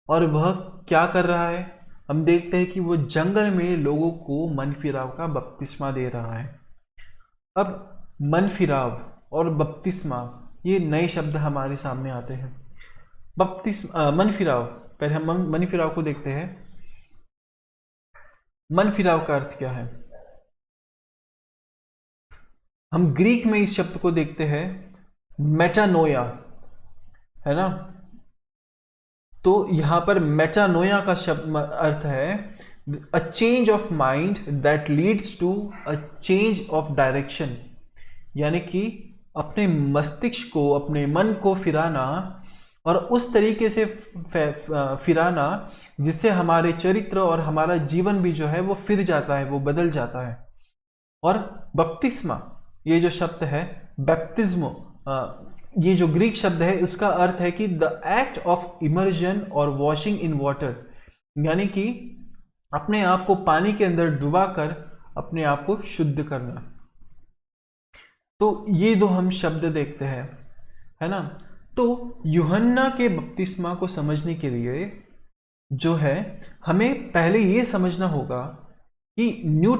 और वह क्या कर रहा है? हम देखते हैं कि वो जंगल में लोगों को मन फिराव का बपतिस्मा दे रहा है। अब मन फिराव और बपतिस्मा ये नए शब्द हमारे सामने आते हैं। मन फिराव, पहले हम मन फिराव को देखते हैं। मन फिराव का अर्थ क्या है? हम ग्रीक में इस शब्द को देखते हैं मेटानोया, है ना। तो यहां पर मेटानोया का शब्द अर्थ है a change of mind that leads to a change of direction, यानी कि अपने मस्तिष्क को, अपने मन को फिराना और उस तरीके से फिराना जिससे हमारे चरित्र और हमारा जीवन भी जो है वो फिर जाता है, वो बदल जाता है। और बपतिस्मा, ये जो शब्द है बैप्टिज्मो, ये जो ग्रीक शब्द है उसका अर्थ है कि द एक्ट ऑफ इमर्जन और वॉशिंग इन वाटर, यानी कि अपने आप को पानी के अंदर डुबाकर अपने आप को शुद्ध करना। तो ये दो हम शब्द देखते हैं, है ना। तो यूहन्ना के बपतिस्मा को समझने के लिए जो है हमें पहले ये समझना होगा कि न्यू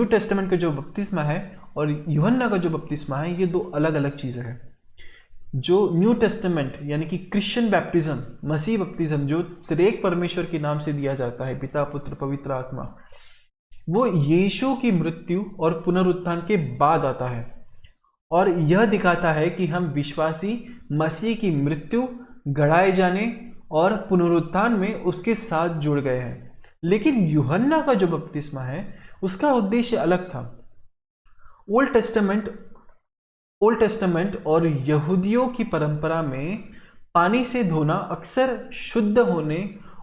टेस्टामेंट का जो बपतिस्मा है और यूहन्ना का जो बपतिस्मा है, ये दो अलग अलग चीज़ें हैं। जो न्यू टेस्टामेंट यानी कि क्रिश्चियन बैप्टिज्म, मसीह बपतिज्म, जो त्रिएक परमेश्वर के नाम से दिया जाता है, पिता पुत्र पवित्र आत्मा, वो यीशु की मृत्यु और पुनरुत्थान के बाद आता है और यह दिखाता है कि हम विश्वासी मसीह की मृत्यु, गड़ाए जाने और पुनरुत्थान में उसके साथ जुड़ गए हैं। लेकिन यूहन्ना का जो बपतिस्मा है उसका उद्देश्य अलग था। ओल्ड टेस्टामेंट और यहूदियों की परंपरा में पानी से धोना अक्सर शुद्ध होने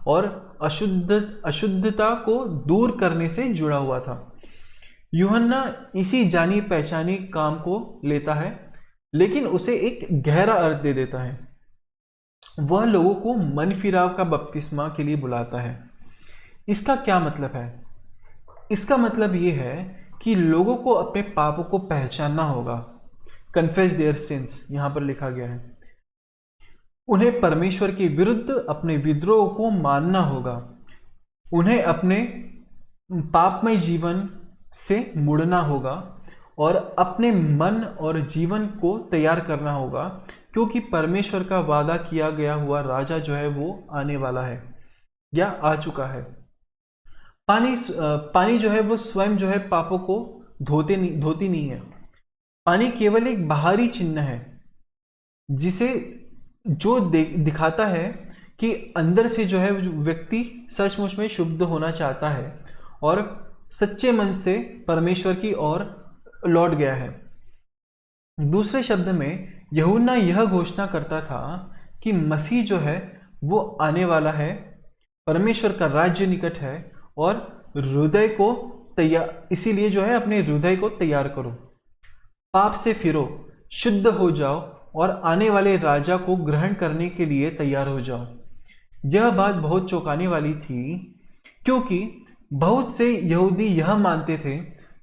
और अशुद्धता को दूर करने से जुड़ा हुआ था। यूहन्ना इसी जानी पहचानी काम को लेता है, लेकिन उसे एक गहरा अर्थ दे देता है। वह लोगों को मन फिराव का बपतिस्मा के लिए बुलाता है। इसका क्या मतलब है? इसका मतलब ये है कि लोगों को अपने पापों को पहचानना होगा। कन्फेस देयर सिंस यहां पर लिखा गया है। उन्हें परमेश्वर के विरुद्ध अपने विद्रोह को मानना होगा। उन्हें अपने पापमय जीवन से मुड़ना होगा और अपने मन और जीवन को तैयार करना होगा, क्योंकि परमेश्वर का वादा किया गया हुआ राजा जो है वो आने वाला है या आ चुका है। पानी जो है वो स्वयं जो है पापों को धोती नहीं है। पानी केवल एक बाहरी चिन्ह है जिसे जो दिखाता है कि अंदर से जो है व्यक्ति सचमुच में शुद्ध होना चाहता है और सच्चे मन से परमेश्वर की ओर लौट गया है। दूसरे शब्द में यूहन्ना यह घोषणा करता था कि मसीह जो है वो आने वाला है, परमेश्वर का राज्य निकट है और हृदय को तैयार, इसीलिए जो है अपने हृदय को तैयार करो, पाप से फिरो, शुद्ध हो जाओ और आने वाले राजा को ग्रहण करने के लिए तैयार हो जाओ। यह बात बहुत चौंकाने वाली थी, क्योंकि बहुत से यहूदी यह मानते थे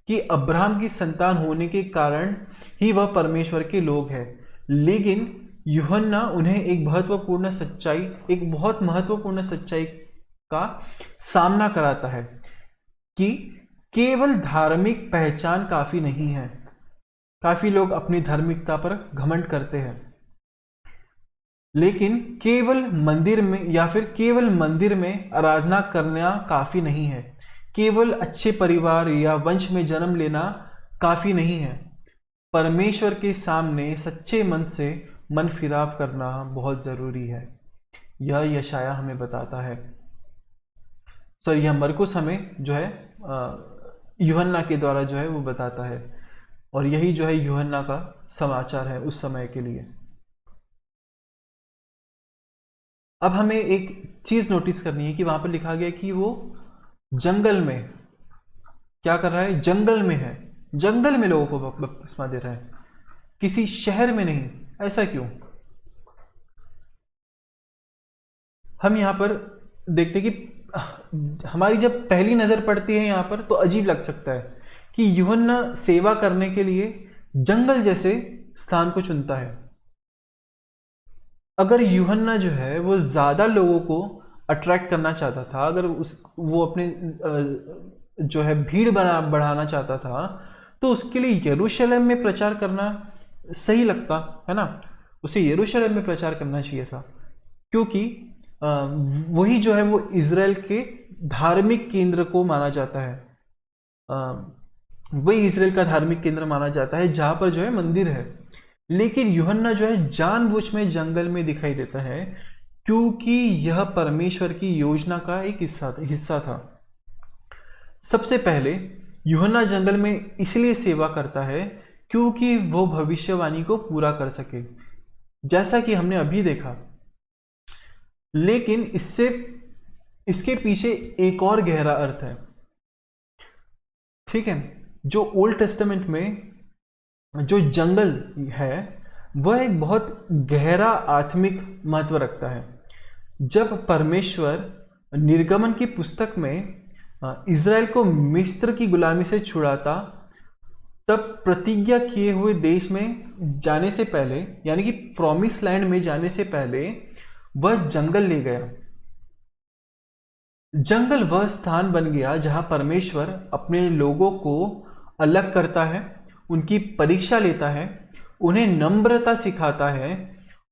कि अब्राहम की संतान होने के कारण ही वह परमेश्वर के लोग हैं। लेकिन यूहन्ना उन्हें एक बहुत महत्वपूर्ण सच्चाई का सामना कराता है कि केवल धार्मिक पहचान काफी नहीं है। काफी लोग अपनी धार्मिकता पर घमंड करते हैं, लेकिन केवल मंदिर में आराधना करना काफी नहीं है। केवल अच्छे परिवार या वंश में जन्म लेना काफी नहीं है। परमेश्वर के सामने सच्चे मन से मन फिराव करना बहुत जरूरी है। यह यशाया हमें बताता है, यह मरकुस हमें जो है यूहन्ना के द्वारा जो है वो बताता है, और यही जो है यूहन्ना का समाचार है उस समय के लिए। अब हमें एक चीज नोटिस करनी है कि वहां पर लिखा गया कि वो जंगल में क्या कर रहा है? जंगल में है, जंगल में लोगों को बपतिस्मा दे रहा है, किसी शहर में नहीं। ऐसा क्यों? हम यहां पर देखते कि हमारी जब पहली नजर पड़ती है यहां पर तो अजीब लग सकता है कि यूहन्ना सेवा करने के लिए जंगल जैसे स्थान को चुनता है। अगर यूहन्ना जो है वो ज्यादा लोगों को अट्रैक्ट करना चाहता था, अगर वो अपने जो है भीड़ बढ़ाना चाहता था, तो उसके लिए यरूशलेम में प्रचार करना सही लगता है ना। उसे यरूशलेम में प्रचार करना चाहिए था, क्योंकि वही जो है वो इजराइल के धार्मिक केंद्र को माना जाता है। वही इजराइल का धार्मिक केंद्र माना जाता है जहां पर जो है मंदिर है। लेकिन यूहन्ना जो है जानबूझ में जंगल में दिखाई देता है, क्योंकि यह परमेश्वर की योजना का एक हिस्सा था। सबसे पहले यूहन्ना जंगल में इसलिए सेवा करता है क्योंकि वो भविष्यवाणी को पूरा कर सके। जैसा कि हमने अभी देखा। लेकिन इसके पीछे एक और गहरा अर्थ है। ठीक है, जो ओल्ड टेस्टामेंट में जो जंगल है वह एक बहुत गहरा आत्मिक महत्व रखता है। जब परमेश्वर निर्गमन की पुस्तक में इज़राइल को मिस्र की गुलामी से छुड़ाता, तब प्रतिज्ञा किए हुए देश में जाने से पहले, यानी कि प्रॉमिस लैंड में जाने से पहले, वह जंगल ले गया। जंगल वह स्थान बन गया जहां परमेश्वर अपने लोगों को अलग करता है, उनकी परीक्षा लेता है, उन्हें नम्रता सिखाता है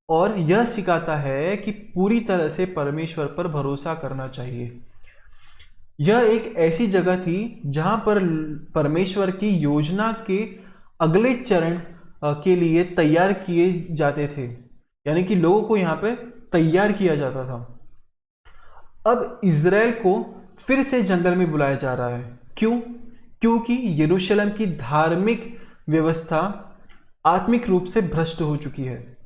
और यह सिखाता है कि पूरी तरह से परमेश्वर पर भरोसा करना चाहिए। यह एक ऐसी जगह थी जहां पर परमेश्वर की योजना के अगले चरण के लिए तैयार किए जाते थे, यानी कि लोगों को यहाँ पे तैयार किया जाता था। अब इज़राइल को फिर से जंगल में बुलाया जा रहा है। क्यों? क्योंकि यरूशलेम की धार्मिक व्यवस्था आत्मिक रूप से भ्रष्ट हो चुकी है।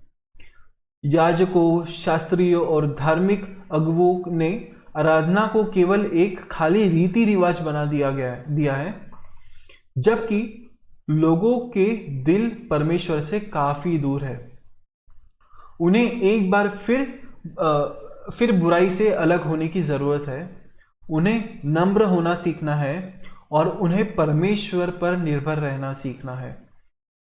याजकों, शास्त्रियों और धार्मिक अगुवों ने आराधना को केवल एक खाली रीति रिवाज बना दिया है, जबकि लोगों के दिल परमेश्वर से काफी दूर है। उन्हें एक बार फिर बुराई से अलग होने की जरूरत है। उन्हें नम्र होना सीखना है और उन्हें परमेश्वर पर निर्भर रहना सीखना है।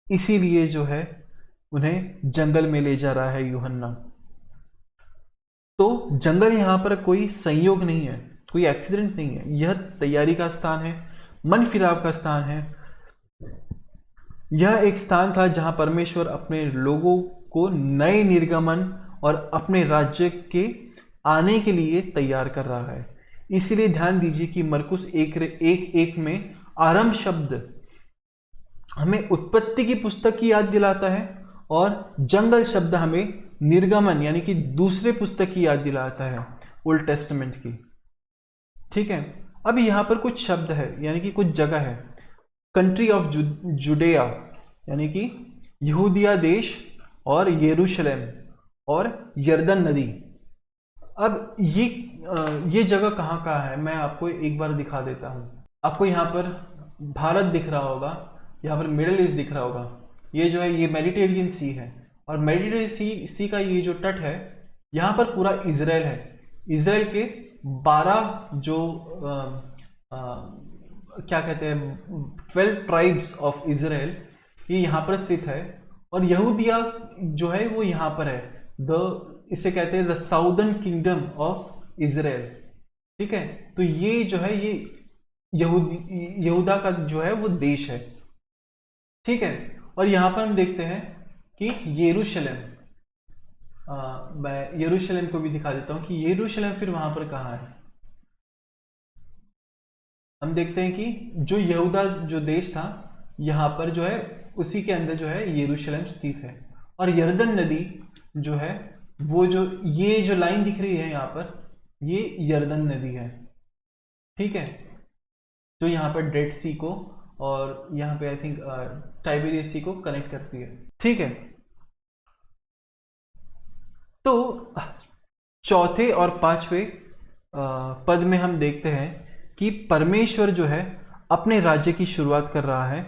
इसीलिए जो है उन्हें जंगल में ले जा रहा है यूहन्ना। तो जंगल यहाँ पर कोई संयोग नहीं है, कोई एक्सीडेंट नहीं है। यह तैयारी का स्थान है, मन फिराव का स्थान है। यह एक स्थान था जहां परमेश्वर अपने लोगों को नए निर्गमन और अपने राज्य के आने के लिए तैयार कर रहा है। इसलिए ध्यान दीजिए कि मरकुस 1:1 में आरंभ शब्द हमें उत्पत्ति की पुस्तक की याद दिलाता है और जंगल शब्द हमें निर्गमन यानी कि दूसरे पुस्तक की याद दिलाता है, ओल्ड टेस्टामेंट की। ठीक है, अब यहां पर कुछ शब्द है, यानी कि कुछ जगह है। कंट्री ऑफ जुडेया यानी कि यहूदिया देश और यरूशलेम और यरदन नदी। अब ये जगह कहाँ का है मैं आपको एक बार दिखा देता हूँ। आपको यहाँ पर भारत दिख रहा होगा, यहाँ पर मिडिल ईस्ट दिख रहा होगा। ये जो है ये मेडिटेरियन सी है और मेडिटेरियन सी का ये जो तट है, यहाँ पर पूरा इजराइल है। इजराइल के 12 जो क्या कहते हैं 12 ट्राइब्स ऑफ इजराइल, ये यहाँ पर स्थित है। और यहूदिया जो है वो यहाँ पर है, इसे कहते हैं the southern kingdom of Israel. ठीक है, तो ये जो है ये यहूदा का जो है वो देश है। ठीक है, और यहाँ पर हम देखते हैं कि यरूशलेम, मैं यरूशलेम को भी दिखा देता हूँ कि यरूशलेम फिर वहां पर कहाँ है। हम देखते हैं कि जो यहूदा जो देश था यहाँ पर जो है उसी के अंदर जो है यरूशलेम स्थित है। और यरदन नदी जो है वो जो ये जो लाइन दिख रही है यहाँ पर, ये यरदन नदी है। ठीक है, जो यहाँ पर डेड सी को और यहाँ पे आई थिंक टाइबेरियस सी को कनेक्ट करती है। ठीक है, तो चौथे और पांचवें पद में हम देखते हैं कि परमेश्वर जो है अपने राज्य की शुरुआत कर रहा है।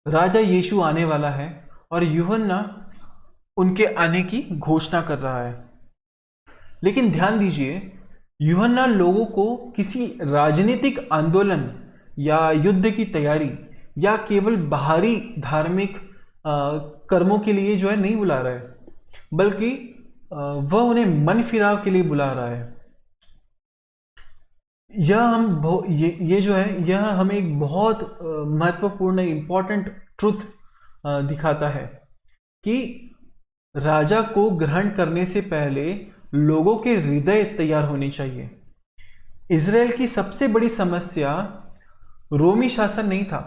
राजा यीशु आने वाला है और यूहन्ना उनके आने की घोषणा कर रहा है। लेकिन ध्यान दीजिए, यूहन्ना लोगों को किसी राजनीतिक आंदोलन या युद्ध की तैयारी या केवल बाहरी धार्मिक कर्मों के लिए जो है नहीं बुला रहा है, बल्कि वह उन्हें मन फिराव के लिए बुला रहा है। ये जो है यह हमें एक बहुत महत्वपूर्ण इंपॉर्टेंट ट्रुथ दिखाता है कि राजा को ग्रहण करने से पहले लोगों के हृदय तैयार होने चाहिए। इजराइल की सबसे बड़ी समस्या रोमी शासन नहीं था,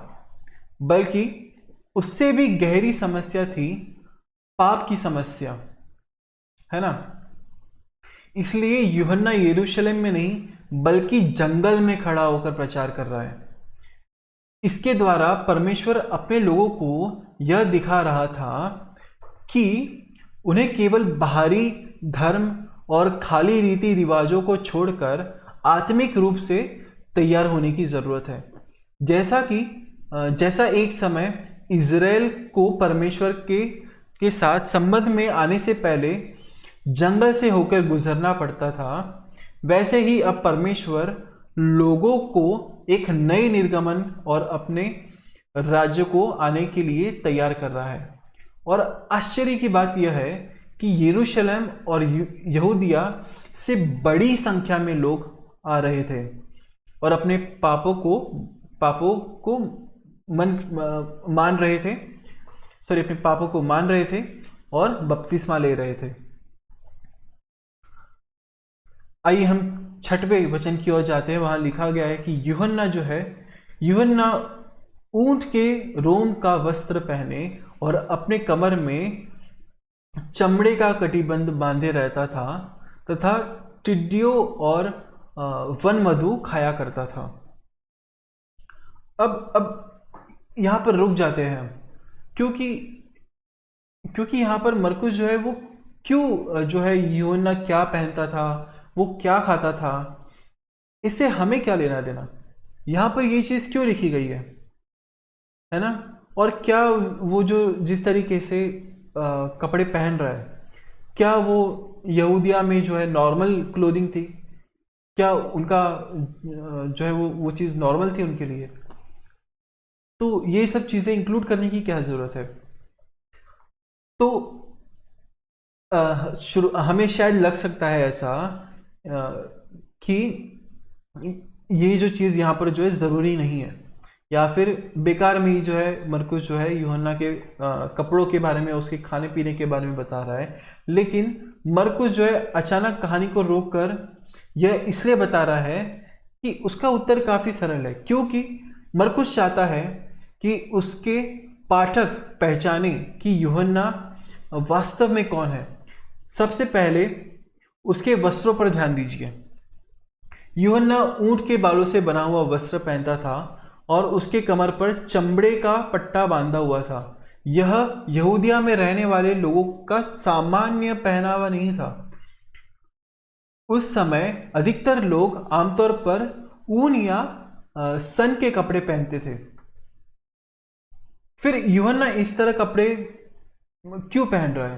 बल्कि उससे भी गहरी समस्या थी पाप की समस्या, है ना। इसलिए यूहन्ना यरूशलेम में नहीं बल्कि जंगल में खड़ा होकर प्रचार कर रहा है। इसके द्वारा परमेश्वर अपने लोगों को यह दिखा रहा था कि उन्हें केवल बाहरी धर्म और खाली रीति रिवाजों को छोड़कर आत्मिक रूप से तैयार होने की ज़रूरत है। जैसा एक समय इज़राइल को परमेश्वर के साथ संबंध में आने से पहले जंगल से होकर गुजरना पड़ता था, वैसे ही अब परमेश्वर लोगों को एक नए निर्गमन और अपने राज्य को आने के लिए तैयार कर रहा है। और आश्चर्य की बात यह है कि यरूशलेम और यहूदिया से बड़ी संख्या में लोग आ रहे थे और अपने पापों को मान रहे थे और बपतिस्मा ले रहे थे। आइए हम 6वें वचन की ओर जाते हैं। वहां लिखा गया है कि यूहन्ना ऊंट के रोम का वस्त्र पहने और अपने कमर में चमड़े का कटिबंध बांधे रहता था तथा टिड्डियों और वन मधु खाया करता था। अब यहाँ पर रुक जाते हैं हम, क्योंकि यहाँ पर मरकुस जो है वो क्यों जो है यूहन्ना क्या पहनता था, वो क्या खाता था, इससे हमें क्या लेना देना। यहाँ पर ये चीज़ क्यों लिखी गई है ना। और क्या वो जो जिस तरीके से कपड़े पहन रहा है, क्या वो यहूदिया में जो है नॉर्मल क्लोथिंग थी, क्या उनका जो है वो चीज़ नॉर्मल थी उनके लिए। तो ये सब चीज़ें इंक्लूड करने की क्या ज़रूरत है। तो हमें शायद लग सकता है ऐसा कि ये जो चीज़ यहाँ पर जो है ज़रूरी नहीं है, या फिर बेकार में ही जो है मरकुस जो है यूहन्ना के कपड़ों के बारे में, उसके खाने पीने के बारे में बता रहा है। लेकिन मरकुस जो है अचानक कहानी को रोककर यह इसलिए बता रहा है कि उसका उत्तर काफ़ी सरल है, क्योंकि मरकुस चाहता है कि उसके पाठक पहचाने कि यूहन्ना वास्तव में कौन है। सबसे पहले उसके वस्त्रों पर ध्यान दीजिए। यूहन्ना ऊंट के बालों से बना हुआ वस्त्र पहनता था और उसके कमर पर चमड़े का पट्टा बांधा हुआ था। यह यहूदिया में रहने वाले लोगों का सामान्य पहनावा नहीं था। उस समय अधिकतर लोग आमतौर पर ऊन या सन के कपड़े पहनते थे। फिर यूहन्ना इस तरह कपड़े क्यों पहन रहा है?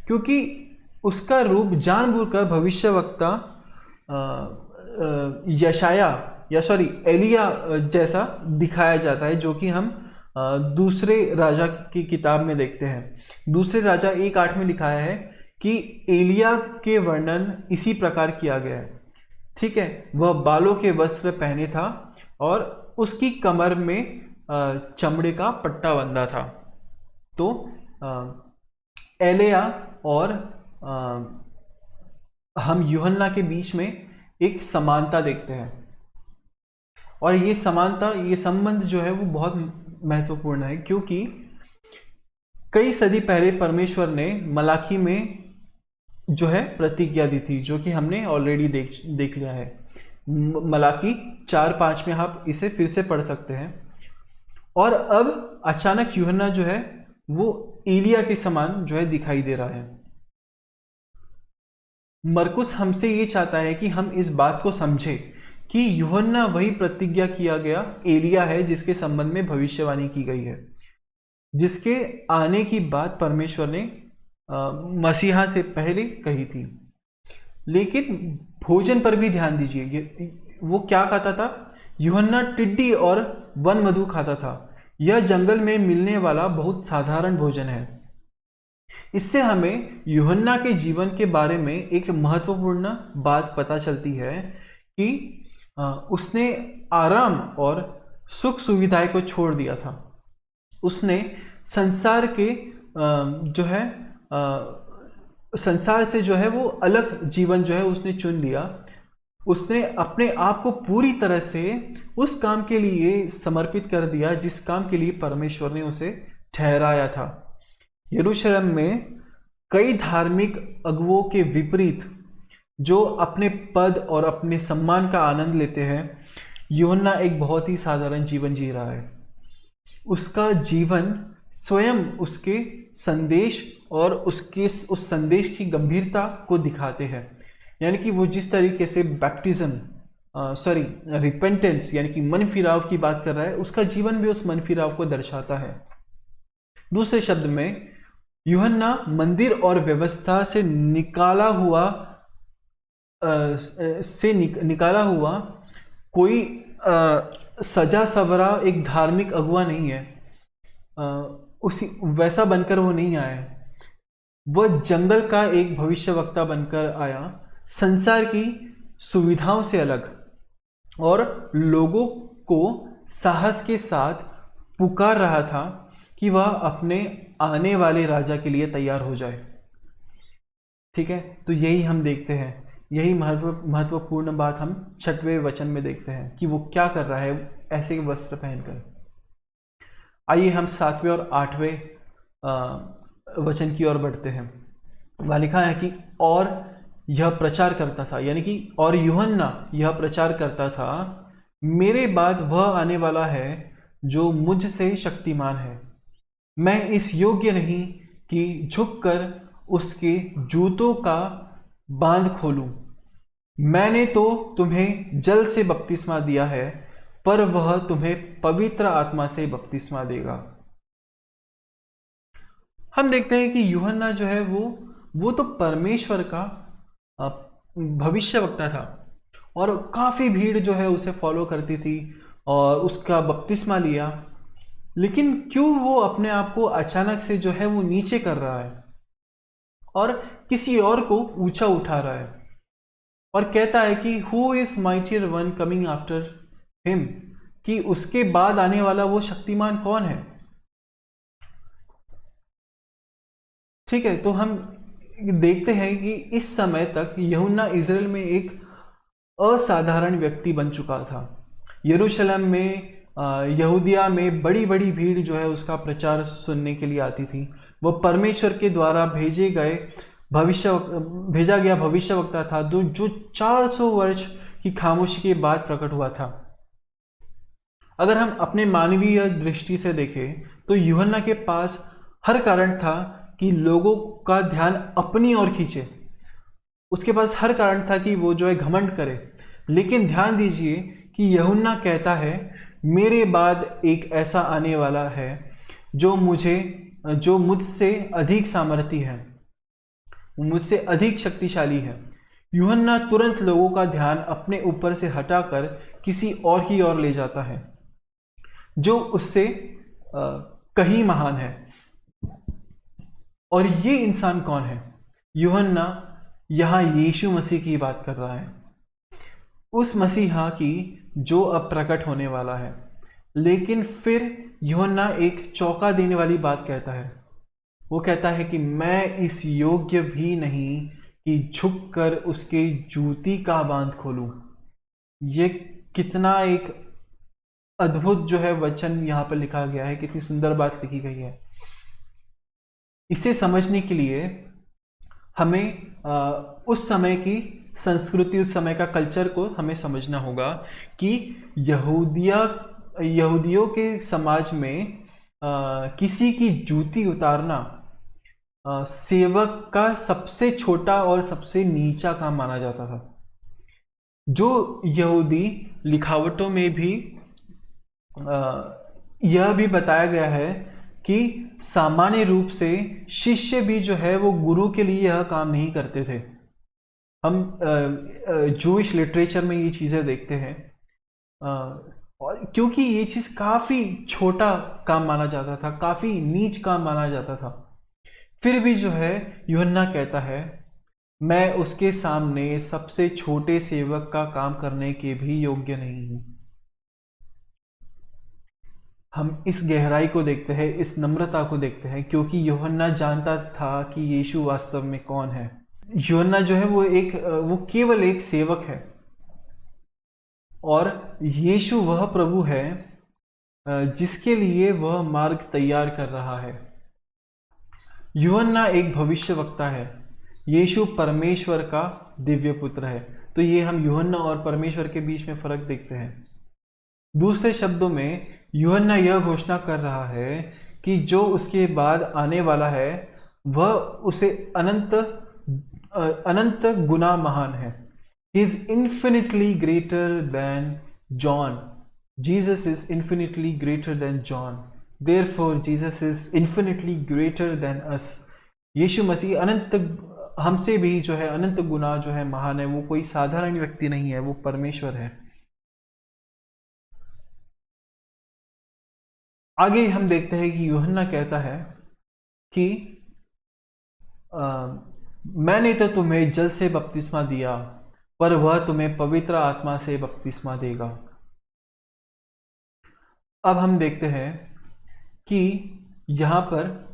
क्योंकि उसका रूप जानबूझकर भविष्यवक्ता एलिया जैसा दिखाया जाता है, जो कि हम दूसरे राजा की किताब में देखते हैं। दूसरे राजा 1:8 में लिखाया है कि एलिया के वर्णन इसी प्रकार किया गया है। ठीक है, वह बालों के वस्त्र पहने था और उसकी कमर में चमड़े का पट्टा बंधा था। तो एलिया और हम यूहन्ना के बीच में एक समानता देखते हैं, और ये समानता, ये संबंध जो है वो बहुत महत्वपूर्ण है, क्योंकि कई सदी पहले परमेश्वर ने मलाकी में जो है प्रतिज्ञा दी थी, जो कि हमने ऑलरेडी देख लिया है। मलाकी 4:5 में आप इसे फिर से पढ़ सकते हैं। और अब अचानक यूहन्ना जो है वो एलिया के समान जो है दिखाई दे रहा है। मरकुस हमसे ये चाहता है कि हम इस बात को समझें कि यूहन्ना वही प्रतिज्ञा किया गया एलिया है जिसके संबंध में भविष्यवाणी की गई है, जिसके आने की बात परमेश्वर ने मसीहा से पहले कही थी। लेकिन भोजन पर भी ध्यान दीजिए, वो क्या खाता था? यूहन्ना टिड्डी और वन मधु खाता था। यह जंगल में मिलने वाला बहुत साधारण भोजन है। इससे हमें यूहन्ना के जीवन के बारे में एक महत्वपूर्ण बात पता चलती है कि उसने आराम और सुख सुविधाएं को छोड़ दिया था। उसने संसार के जो है संसार से जो है वो अलग जीवन जो है उसने चुन लिया। उसने अपने आप को पूरी तरह से उस काम के लिए समर्पित कर दिया जिस काम के लिए परमेश्वर ने उसे ठहराया था। यरूशलेम में कई धार्मिक अगुवों के विपरीत जो अपने पद और अपने सम्मान का आनंद लेते हैं, यूहन्ना एक बहुत ही साधारण जीवन जी रहा है। उसका जीवन स्वयं उसके संदेश और उसके उस संदेश की गंभीरता को दिखाते हैं। यानी कि वो जिस तरीके से रिपेंटेंस यानी कि मन फिराव की बात कर रहा है, उसका जीवन भी उस मन फिराव को दर्शाता है। दूसरे शब्द में यूहन्ना मंदिर और व्यवस्था से निकाला हुआ कोई सजा सवरा एक धार्मिक अगुवा नहीं है। उसी वैसा बनकर वो नहीं आया। वह जंगल का एक भविष्यवक्ता बनकर आया, संसार की सुविधाओं से अलग, और लोगों को साहस के साथ पुकार रहा था कि वह अपने आने वाले राजा के लिए तैयार हो जाए। ठीक है, तो यही हम देखते हैं, यही महत्वपूर्ण बात हम 6वें वचन में देखते हैं कि वो क्या कर रहा है ऐसे वस्त्र पहनकर। आइए हम 7वें और 8वें वचन की ओर बढ़ते हैं। वहाँ लिखा है कि और यह प्रचार करता था, यानी कि और यूहन्ना यह प्रचार करता था, मेरे बाद वह आने वाला है जो मुझसे शक्तिमान है। मैं इस योग्य नहीं कि झुककर उसके जूतों का बांध खोलूं। मैंने तो तुम्हें जल से बपतिस्मा दिया है, पर वह तुम्हें पवित्र आत्मा से बपतिस्मा देगा। हम देखते हैं कि यूहन्ना जो है वो तो परमेश्वर का भविष्यवक्ता था, और काफ़ी भीड़ जो है उसे फॉलो करती थी और उसका बपतिस्मा लिया। लेकिन क्यों वो अपने आप को अचानक से जो है वो नीचे कर रहा है और किसी और को ऊंचा उठा रहा है, और कहता है कि who is mightier one coming after him, कि उसके बाद आने वाला वो शक्तिमान कौन है। ठीक है, तो हम देखते हैं कि इस समय तक यूहन्ना इज़राइल में एक असाधारण व्यक्ति बन चुका था। यरूशलेम में, यहूदिया में बड़ी बड़ी भीड़ जो है उसका प्रचार सुनने के लिए आती थी। वह परमेश्वर के द्वारा भेजा गया भविष्यवक्ता था जो 400 वर्ष की खामोशी के बाद प्रकट हुआ था। अगर हम अपने मानवीय दृष्टि से देखें तो यूहन्ना के पास हर कारण था कि लोगों का ध्यान अपनी ओर खींचे। उसके पास हर कारण था कि वो जो है घमंड करे। लेकिन ध्यान दीजिए कि यूहन्ना कहता है, मेरे बाद एक ऐसा आने वाला है जो मुझसे अधिक सामर्थी है, मुझसे अधिक शक्तिशाली है। यूहन्ना तुरंत लोगों का ध्यान अपने ऊपर से हटाकर किसी और की ओर ले जाता है जो उससे कहीं महान है। और ये इंसान कौन है? यूहन्ना यहाँ यीशु मसीह की बात कर रहा है, उस मसीहा की जो अब प्रकट होने वाला है। लेकिन फिर यूहन्ना एक चौंका देने वाली बात कहता है। वो कहता है कि मैं इस योग्य भी नहीं कि झुककर उसके जूती का बांध खोलूं। ये कितना एक अद्भुत जो है वचन यहाँ पर लिखा गया है, कितनी सुंदर बात लिखी गई है। इसे समझने के लिए हमें उस समय की संस्कृति, उस समय का कल्चर को हमें समझना होगा कि यहूदियों के समाज में किसी की जूती उतारना सेवक का सबसे छोटा और सबसे नीचा काम माना जाता था। जो यहूदी लिखावटों में भी यह भी बताया गया है कि सामान्य रूप से शिष्य भी जो है वो गुरु के लिए यह काम नहीं करते थे। हम जूइश लिटरेचर में ये चीज़ें देखते हैं, और क्योंकि ये चीज़ काफ़ी छोटा काम माना जाता था, काफ़ी नीच काम माना जाता था, फिर भी जो है यूहन्ना कहता है, मैं उसके सामने सबसे छोटे सेवक का काम करने के भी योग्य नहीं हूँ। हम इस गहराई को देखते हैं, इस नम्रता को देखते हैं, क्योंकि यूहन्ना जानता था कि यीशु वास्तव में कौन है। यूहन्ना जो है वो केवल एक सेवक है, और यीशु वह प्रभु है जिसके लिए वह मार्ग तैयार कर रहा है। यूहन्ना एक भविष्यवक्ता है, यीशु परमेश्वर का दिव्य पुत्र है। तो ये हम यूहन्ना और परमेश्वर के बीच में फर्क देखते हैं। दूसरे शब्दों में यूहन्ना यह घोषणा कर रहा है कि जो उसके बाद आने वाला है वह उसे अनंत गुना महान है। He is infinitely greater than John. Jesus is infinitely greater than John, therefore Jesus is infinitely greater than us. यीशु मसीह अनंत, हमसे भी जो है अनंत गुना जो है महान है। वो कोई साधारण व्यक्ति नहीं है, वो परमेश्वर है। आगे हम देखते हैं कि यूहन्ना कहता है कि मैंने तो तुम्हें जल से बपतिस्मा दिया, पर वह तुम्हें पवित्र आत्मा से बपतिस्मा देगा। अब हम देखते हैं कि यहां पर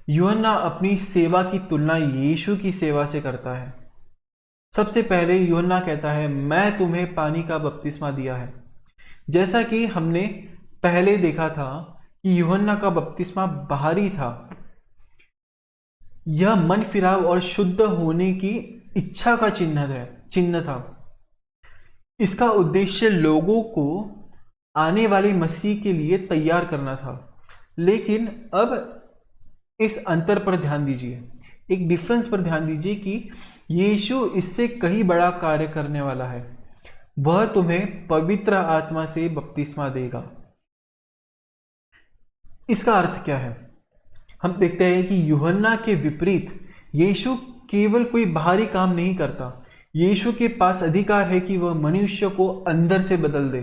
यूहन्ना अपनी सेवा की तुलना यीशु की सेवा से करता है। सबसे पहले यूहन्ना कहता है मैं तुम्हें पानी का बपतिस्मा दिया है। जैसा कि हमने पहले देखा था कि यूहन्ना का बपतिस्मा बाहरी था, यह मन फिराव और शुद्ध होने की इच्छा का चिन्ह था। इसका उद्देश्य लोगों को आने वाले मसीह के लिए तैयार करना था। लेकिन अब इस अंतर पर ध्यान दीजिए, एक डिफरेंस पर ध्यान दीजिए कि यीशु इससे कहीं बड़ा कार्य करने वाला है। वह तुम्हें पवित्र आत्मा से बपतिस्मा देगा। इसका अर्थ क्या है? हम देखते हैं कि यूहन्ना के विपरीत यीशु केवल कोई बाहरी काम नहीं करता। यीशु के पास अधिकार है कि वह मनुष्य को अंदर से बदल दे।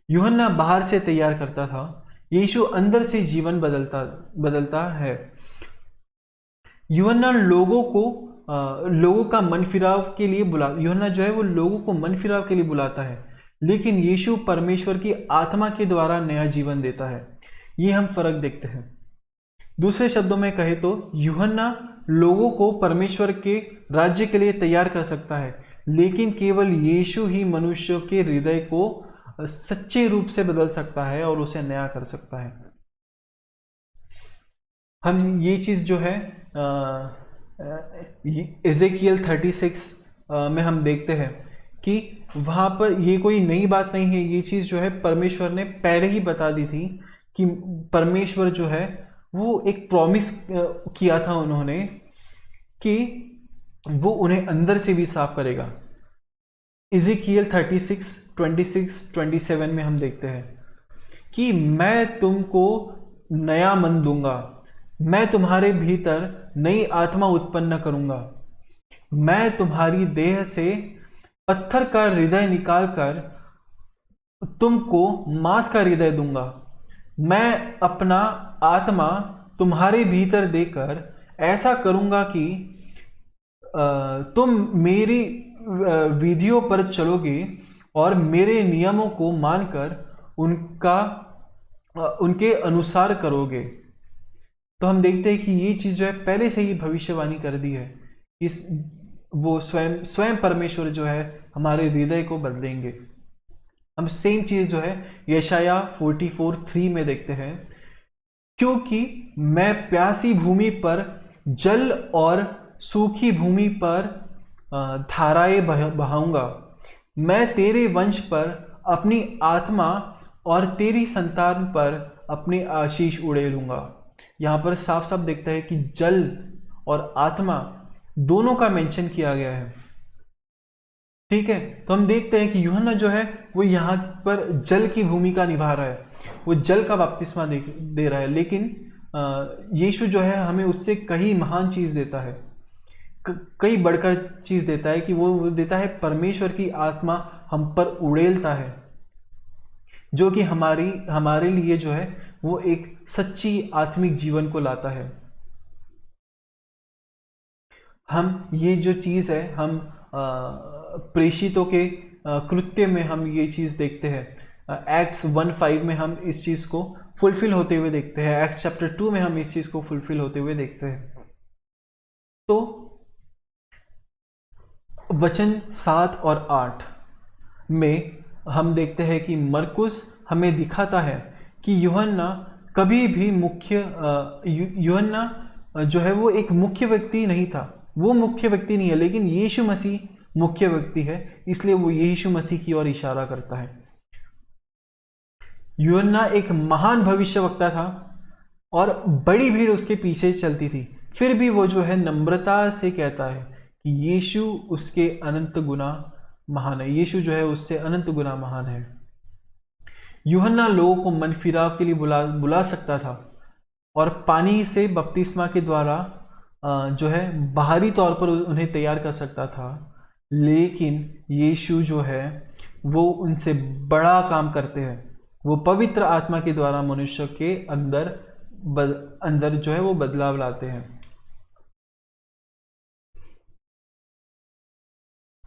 यूहन्ना बाहर से तैयार करता था, यीशु अंदर से जीवन बदलता है। यूहन्ना लोगों का मन फिराव के लिए यूहन्ना जो है वो लोगों को मन फिराव के लिए बुलाता है, लेकिन यीशु परमेश्वर की आत्मा के द्वारा नया जीवन देता है। ये हम फर्क देखते हैं। दूसरे शब्दों में कहे तो यूहन्ना लोगों को परमेश्वर के राज्य के लिए तैयार कर सकता है, लेकिन केवल यीशु ही मनुष्य के हृदय को सच्चे रूप से बदल सकता है और उसे नया कर सकता है। हम ये चीज़ जो है एजेकियल 36 में हम देखते हैं कि वहाँ पर ये कोई नई बात नहीं है। ये चीज़ जो है परमेश्वर ने पहले ही बता दी थी कि परमेश्वर जो है वो एक प्रॉमिस किया था उन्होंने कि वो उन्हें अंदर से भी साफ करेगा। एजेकियल 36, 26, 27 में हम देखते हैं कि मैं तुमको नया मन दूंगा, मैं तुम्हारे भीतर नई आत्मा उत्पन्न करूंगा, मैं तुम्हारी देह से पत्थर का हृदय निकालकर तुमको मांस का हृदय दूंगा, मैं अपना आत्मा तुम्हारे भीतर देकर ऐसा करूंगा कि तुम मेरी विधियों पर चलोगे और मेरे नियमों को मानकर उनके अनुसार करोगे। तो हम देखते हैं कि ये चीज़ जो है पहले से ही भविष्यवाणी कर दी है। वो स्वयं परमेश्वर जो है हमारे हृदय को बदलेंगे। हम सेम चीज़ जो है यशाया 44:3 में देखते हैं, क्योंकि मैं प्यासी भूमि पर जल और सूखी भूमि पर धाराएं बहाऊंगा, मैं तेरे वंश पर अपनी आत्मा और तेरी संतान पर अपने आशीष उड़ेलूंगा। यहाँ पर साफ साफ देखता है कि जल और आत्मा दोनों का मेंशन किया गया है। ठीक है, तो हम देखते हैं कि यूहन्ना जो है वो यहाँ पर जल की भूमिका निभा रहा है, वो जल का बपतिस्मा दे रहा है। लेकिन यीशु जो है हमें उससे कहीं महान चीज़ देता है, कई बढ़कर चीज़ देता है कि वो देता है परमेश्वर की आत्मा हम पर उड़ेलता है, जो कि हमारे लिए जो है वो एक सच्ची आत्मिक जीवन को लाता है। हम ये जो चीज़ है हम प्रेषितों के कृत्य में हम ये चीज़ देखते हैं। एक्ट्स 1:5 में हम इस चीज़ को फुलफिल होते हुए देखते हैं, एक्ट्स चैप्टर 2 में हम इस चीज़ को फुलफिल होते हुए देखते हैं। तो वचन 7 और 8 में हम देखते हैं कि मरकुस हमें दिखाता है कि यूहन्ना कभी भी यूहन्ना जो है वो एक मुख्य व्यक्ति नहीं था, वो मुख्य व्यक्ति नहीं है, लेकिन यीशु मसीह मुख्य व्यक्ति है, इसलिए वो यीशु मसीह की ओर इशारा करता है। यूहन्ना एक महान भविष्यवक्ता था, और बड़ी भीड़ उसके पीछे चलती थी। फिर भी वो जो है नम्रता से कहता है कि यीशु उसके अनंत गुना महान है, यीशु जो है उससे अनंत गुना महान है। यूहन्ना लोगों को मन फिराव के लिए बुला सकता था और पानी से बपतिस्मा के द्वारा जो है बाहरी तौर पर उन्हें तैयार कर सकता था, लेकिन यीशु जो है वो उनसे बड़ा काम करते हैं। वो पवित्र आत्मा के द्वारा मनुष्य के अंदर जो है वो बदलाव लाते हैं।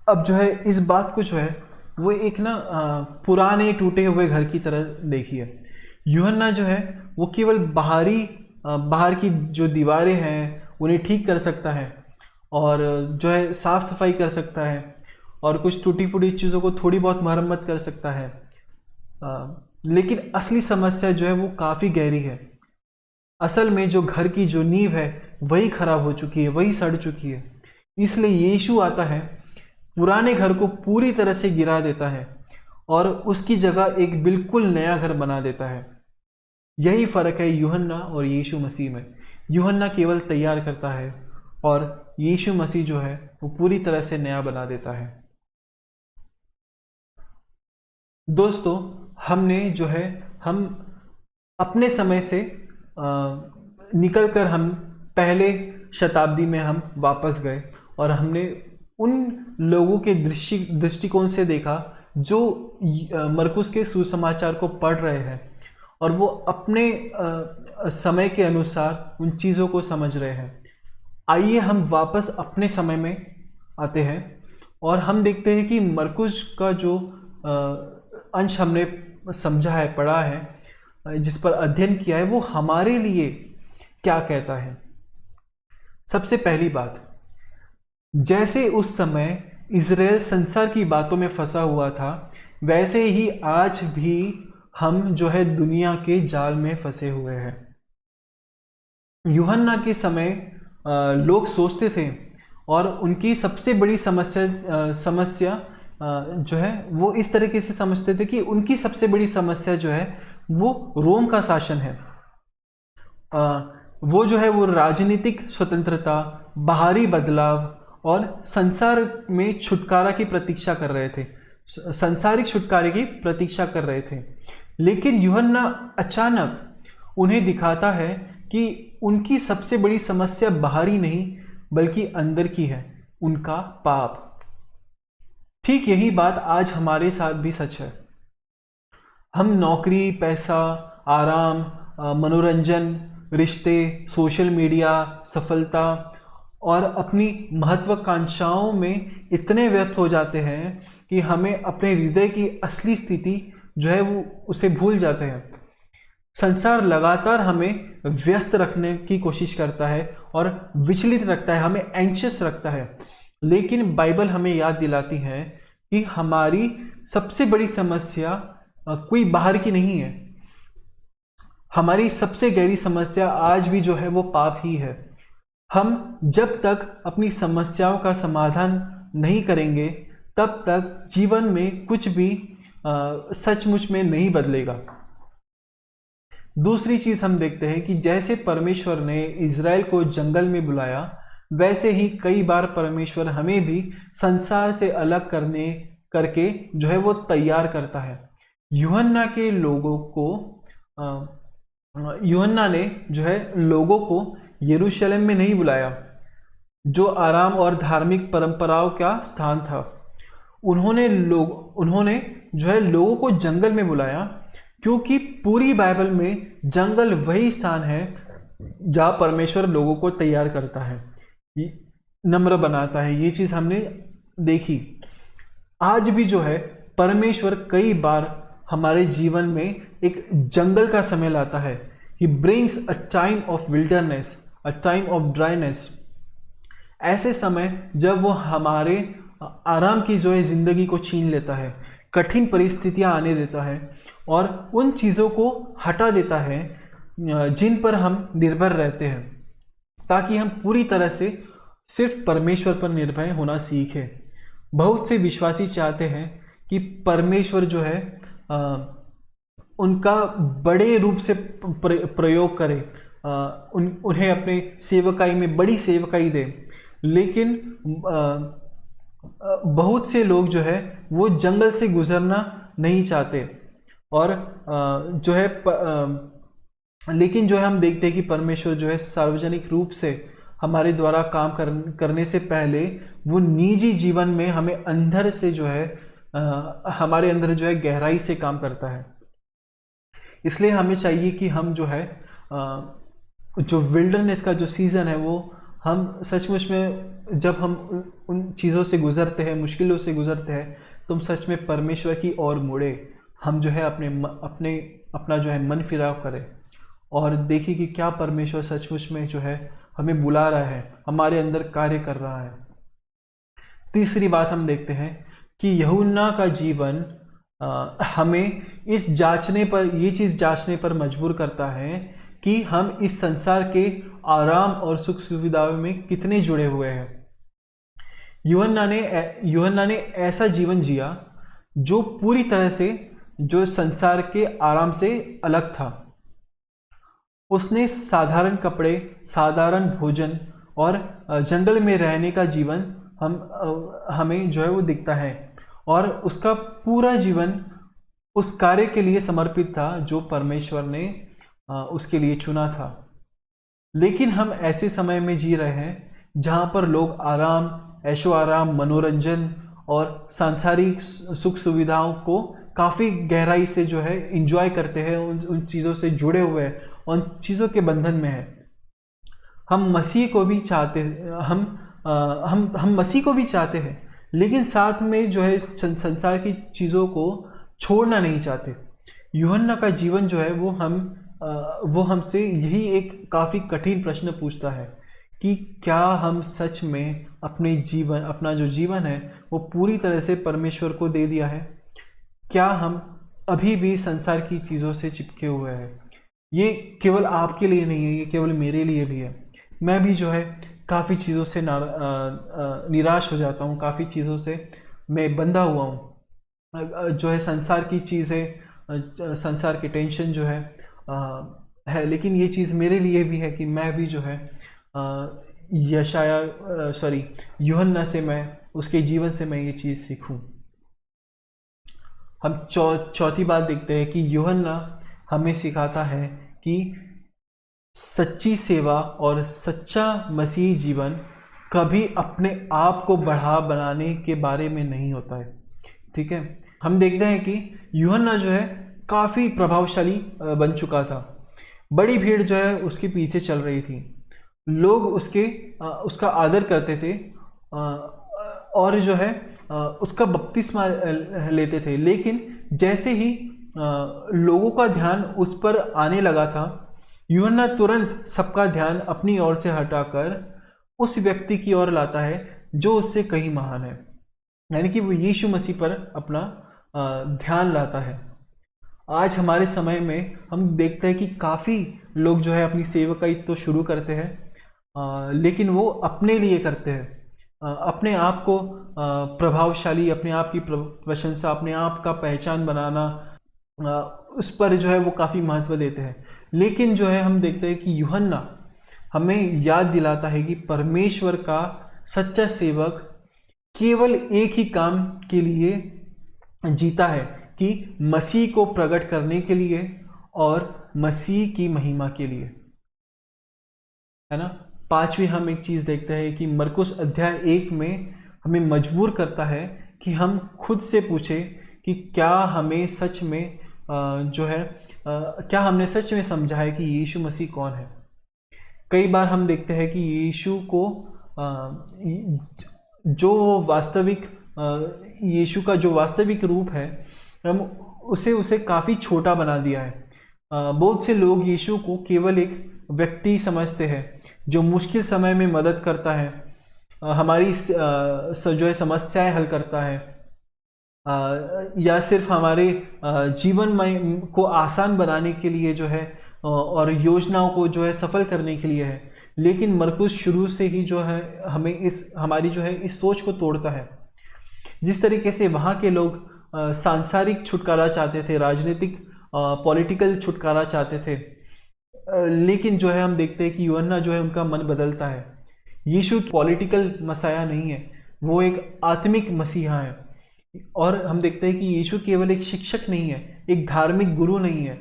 अब जो है इस बात को जो है वो एक ना पुराने टूटे हुए घर की तरह देखिए। यूहन्ना जो है वो केवल बाहर की जो दीवारें हैं उन्हें ठीक कर सकता है और जो है साफ सफाई कर सकता है और कुछ टूटी फूटी चीज़ों को थोड़ी बहुत मरम्मत कर सकता है, लेकिन असली समस्या जो है वो काफ़ी गहरी है। असल में जो घर की जो नींव है वही खराब हो चुकी है, वही सड़ चुकी है। इसलिए यीशु आता है, पुराने घर को पूरी तरह से गिरा देता है और उसकी जगह एक बिल्कुल नया घर बना देता है। यही फर्क है यूहन्ना और यीशु मसीह में। यूहन्ना केवल तैयार करता है और यीशु मसीह जो है वो पूरी तरह से नया बना देता है। दोस्तों, हम अपने समय से निकल कर हम पहले शताब्दी में हम वापस गए और हमने उन लोगों के दृष्टिकोण से देखा जो मरकुस के सुसमाचार को पढ़ रहे हैं और वो अपने समय के अनुसार उन चीज़ों को समझ रहे हैं। आइए हम वापस अपने समय में आते हैं और हम देखते हैं कि मरकुस का जो अंश हमने समझा है, पढ़ा है, जिस पर अध्ययन किया है, वो हमारे लिए क्या कहता है। सबसे पहली बात, जैसे उस समय इज़राइल संसार की बातों में फंसा हुआ था, वैसे ही आज भी हम जो है दुनिया के जाल में फंसे हुए हैं। यूहन्ना के समय लोग सोचते थे और उनकी सबसे बड़ी समस्या जो है वो इस तरीके से समझते थे कि उनकी सबसे बड़ी समस्या जो है वो रोम का शासन है। वो जो है वो राजनीतिक स्वतंत्रता, बाहरी बदलाव और संसार में छुटकारा की प्रतीक्षा कर रहे थे, संसारिक छुटकारे की प्रतीक्षा कर रहे थे। लेकिन यूहन्ना अचानक उन्हें दिखाता है कि उनकी सबसे बड़ी समस्या बाहरी नहीं बल्कि अंदर की है, उनका पाप। ठीक यही बात आज हमारे साथ भी सच है। हम नौकरी, पैसा, आराम, मनोरंजन, रिश्ते, सोशल मीडिया, सफलता और अपनी महत्वाकांक्षाओं में इतने व्यस्त हो जाते हैं कि हमें अपने हृदय की असली स्थिति जो है वो उसे भूल जाते हैं। संसार लगातार हमें व्यस्त रखने की कोशिश करता है और विचलित रखता है, हमें एंग्शियस रखता है। लेकिन बाइबल हमें याद दिलाती है कि हमारी सबसे बड़ी समस्या कोई बाहर की नहीं है। हमारी सबसे गहरी समस्या आज भी जो है वो पाप ही है। हम जब तक अपनी समस्याओं का समाधान नहीं करेंगे तब तक जीवन में कुछ भी सचमुच में नहीं बदलेगा। दूसरी चीज हम देखते हैं कि जैसे परमेश्वर ने इज़राइल को जंगल में बुलाया, वैसे ही कई बार परमेश्वर हमें भी संसार से अलग करके जो है वो तैयार करता है। यूहन्ना ने जो है लोगों को यरूशलेम में नहीं बुलाया, जो आराम और धार्मिक परंपराओं का स्थान था। उन्होंने जो है लोगों को जंगल में बुलाया, क्योंकि पूरी बाइबल में जंगल वही स्थान है जहाँ परमेश्वर लोगों को तैयार करता है, नम्र बनाता है। ये चीज़ हमने देखी। आज भी जो है परमेश्वर कई बार हमारे जीवन में एक जंगल का समय लाता है। He brings a time of wilderness, a time of dryness। ऐसे समय जब वो हमारे आराम की जो है जिंदगी को छीन लेता है, कठिन परिस्थितियां आने देता है और उन चीज़ों को हटा देता है जिन पर हम निर्भर रहते हैं, ताकि हम पूरी तरह से सिर्फ परमेश्वर पर निर्भर होना सीखें। बहुत से विश्वासी चाहते हैं कि परमेश्वर जो है उनका बड़े रूप से प्रयोग करे, उन्हें अपने सेवकाई में बड़ी सेवकाई दे। लेकिन बहुत से लोग जो है वो जंगल से गुजरना नहीं चाहते, और जो है लेकिन जो है हम देखते हैं कि परमेश्वर जो है सार्वजनिक रूप से हमारे द्वारा काम करने से पहले वो निजी जीवन में हमें अंदर से जो है हमारे अंदर जो है गहराई से काम करता है। इसलिए हमें चाहिए कि हम जो है जो विल्डरनेस का जो सीज़न है वो हम सचमुच में जब हम उन चीज़ों से गुजरते हैं, मुश्किलों से गुजरते हैं, तो हम सच में परमेश्वर की ओर मुड़े, हम जो है अपना जो है मन फिराव करें और देखिए कि क्या परमेश्वर सचमुच में जो है हमें बुला रहा है, हमारे अंदर कार्य कर रहा है। तीसरी बात हम देखते हैं कि यूहन्ना का जीवन हमें ये चीज़ जांचने पर मजबूर करता है कि हम इस संसार के आराम और सुख सुविधाओं में कितने जुड़े हुए हैं। यूहन्ना ने ऐसा जीवन जिया जो पूरी तरह से जो संसार के आराम से अलग था। उसने साधारण कपड़े, साधारण भोजन और जंगल में रहने का जीवन हमें जो है वो दिखता है, और उसका पूरा जीवन उस कार्य के लिए समर्पित था जो परमेश्वर ने उसके लिए चुना था। लेकिन हम ऐसे समय में जी रहे हैं जहाँ पर लोग आराम, ऐशो आराम, मनोरंजन और सांसारिक सुख सुविधाओं को काफ़ी गहराई से जो है इंजॉय करते हैं, उन चीज़ों से जुड़े हुए हैं, उन चीज़ों के बंधन में है। हम मसीह को भी चाहते हैं, हम मसीह को भी चाहते हैं, लेकिन साथ में जो है संसार की चीज़ों को छोड़ना नहीं चाहते। यूहन्ना का जीवन जो है वो हमसे यही एक काफ़ी कठिन प्रश्न पूछता है कि क्या हम सच में अपना जो जीवन है वो पूरी तरह से परमेश्वर को दे दिया है? क्या हम अभी भी संसार की चीज़ों से चिपके हुए हैं? ये केवल आपके लिए नहीं है, ये केवल मेरे लिए भी है। मैं भी जो है काफ़ी चीज़ों से निराश हो जाता हूँ, काफ़ी चीज़ों से मैं बंधा हुआ हूँ। जो है संसार की चीज़ें, संसार की टेंशन जो है लेकिन ये चीज़ मेरे लिए भी है कि मैं भी जो है यूहन्ना से, मैं उसके जीवन से मैं ये चीज़ सीखूं। हम चौथी बात देखते हैं कि यूहन्ना हमें सिखाता है कि सच्ची सेवा और सच्चा मसीही जीवन कभी अपने आप को बनाने के बारे में नहीं होता है। ठीक है, हम देखते हैं कि यूहन्ना जो है काफ़ी प्रभावशाली बन चुका था। बड़ी भीड़ जो है उसके पीछे चल रही थी, लोग उसका आदर करते थे और जो है उसका बपतिस्मा लेते थे। लेकिन जैसे ही लोगों का ध्यान उस पर आने लगा था, यूहन्ना तुरंत सबका ध्यान अपनी ओर से हटाकर उस व्यक्ति की ओर लाता है जो उससे कहीं महान है, यानी कि वो यीशु मसीह पर अपना ध्यान लाता है। आज हमारे समय में हम देखते हैं कि काफ़ी लोग जो है अपनी सेवकाई तो शुरू करते हैं, लेकिन वो अपने लिए करते हैं, अपने आप को प्रभावशाली, अपने आप की प्रशंसा, अपने आप का पहचान बनाना, उस पर जो है वो काफ़ी महत्व देते हैं। लेकिन जो है हम देखते हैं कि यूहन्ना हमें याद दिलाता है कि परमेश्वर का सच्चा सेवक केवल एक ही काम के लिए जीता है, कि मसीह को प्रकट करने के लिए और मसीह की महिमा के लिए, है ना। पांचवी हम एक चीज़ देखते हैं कि मरकुस अध्याय 1 में हमें मजबूर करता है कि हम खुद से पूछें कि क्या हमें सच में क्या हमने सच में समझा है कि यीशु मसीह कौन है। कई बार हम देखते हैं कि यीशु को यीशु का जो वास्तविक रूप है, हम उसे काफ़ी छोटा बना दिया है। बहुत से लोग यीशु को केवल एक व्यक्ति समझते हैं जो मुश्किल समय में मदद करता है, हमारी जो है समस्याएं हल करता है, या सिर्फ हमारे जीवन को आसान बनाने के लिए जो है और योजनाओं को जो है सफल करने के लिए है। लेकिन मरकुस शुरू से ही जो है हमें हमारी जो है इस सोच को तोड़ता है। जिस तरीके से वहाँ के लोग सांसारिक छुटकारा चाहते थे, राजनीतिक पॉलिटिकल छुटकारा चाहते थे, लेकिन जो है हम देखते हैं कि यूहन्ना जो है उनका मन बदलता है। यीशु पॉलिटिकल मसाया नहीं है, वो एक आत्मिक मसीहा है। और हम देखते हैं कि यीशु केवल एक शिक्षक नहीं है, एक धार्मिक गुरु नहीं है,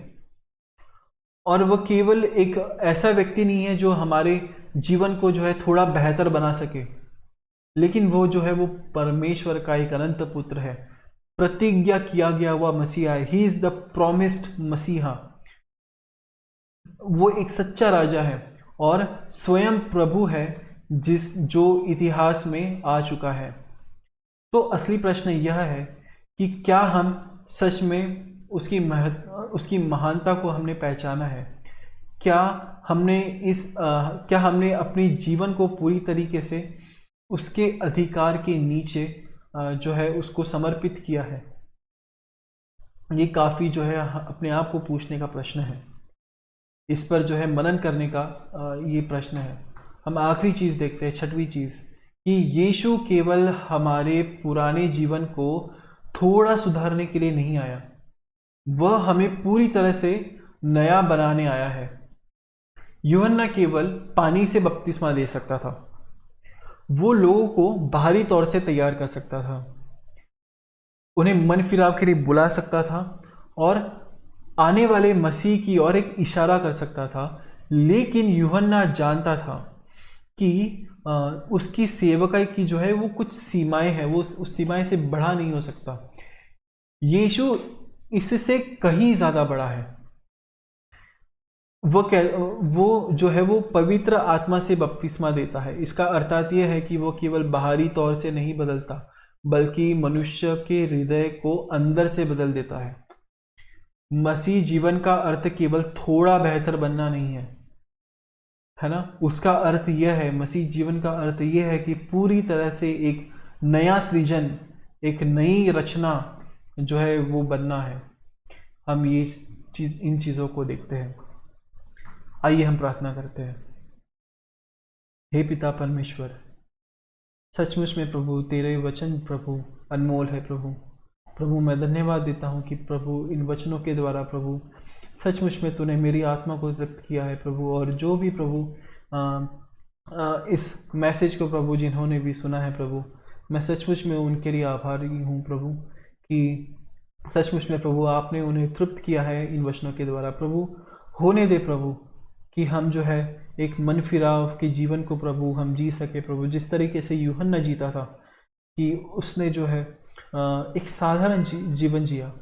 और वह केवल एक ऐसा व्यक्ति नहीं है जो हमारे जीवन को जो है थोड़ा बेहतर बना सके, लेकिन वो जो है वो परमेश्वर का एक अनंत पुत्र है, प्रतिज्ञा किया गया हुआ मसीहा है। ही इज द प्रॉमिस्ड मसीहा। वो एक सच्चा राजा है और स्वयं प्रभु है, जो इतिहास में आ चुका है। तो असली प्रश्न यह है कि क्या हम सच में उसकी महानता को हमने पहचाना है? क्या हमने अपने जीवन को पूरी तरीके से उसके अधिकार के नीचे जो है उसको समर्पित किया है? ये काफ़ी जो है अपने आप को पूछने का प्रश्न है। इस पर जो है मनन करने का ये प्रश्न है। हम आखिरी चीज़ देखते हैं, छठवीं चीज़, कि यीशु केवल हमारे पुराने जीवन को थोड़ा सुधारने के लिए नहीं आया, वह हमें पूरी तरह से नया बनाने आया है। यूहन्ना केवल पानी से बपतिस्मा दे सकता था, वो लोगों को बाहरी तौर से तैयार कर सकता था, उन्हें मन फिराव के लिए बुला सकता था और आने वाले मसीह की ओर एक इशारा कर सकता था। लेकिन यूहन्ना जानता था कि उसकी सेवकाई की जो है वो कुछ सीमाएं हैं, वो उस सीमाएं से बढ़ा नहीं हो सकता। यीशु इससे कहीं ज़्यादा बड़ा है। वो जो है वो पवित्र आत्मा से बपतिस्मा देता है। इसका अर्थात यह है कि वो केवल बाहरी तौर से नहीं बदलता, बल्कि मनुष्य के हृदय को अंदर से बदल देता है। मसीह जीवन का अर्थ केवल थोड़ा बेहतर बनना नहीं है ना? उसका अर्थ यह है, मसीह जीवन का अर्थ यह है कि पूरी तरह से एक नया सृजन, एक नई रचना जो है वो बनना है। हम इन चीज़ों को देखते हैं। आइए हम प्रार्थना करते हैं। हे पिता परमेश्वर, सचमुच में प्रभु तेरे वचन प्रभु अनमोल है। प्रभु मैं धन्यवाद देता हूँ कि प्रभु इन वचनों के द्वारा प्रभु सचमुच में तूने मेरी आत्मा को तृप्त किया है प्रभु। और जो भी प्रभु इस मैसेज को प्रभु जिन्होंने भी सुना है प्रभु, मैं सचमुच में उनके लिए आभारी हूँ प्रभु, कि सचमुच में प्रभु आपने उन्हें तृप्त किया है इन वचनों के द्वारा। प्रभु होने दे प्रभु कि हम जो है एक मन फिराव के जीवन को प्रभु हम जी सके प्रभु, जिस तरीके से यूहन्ना जीता था कि उसने जो है एक साधारण जीवन जिया,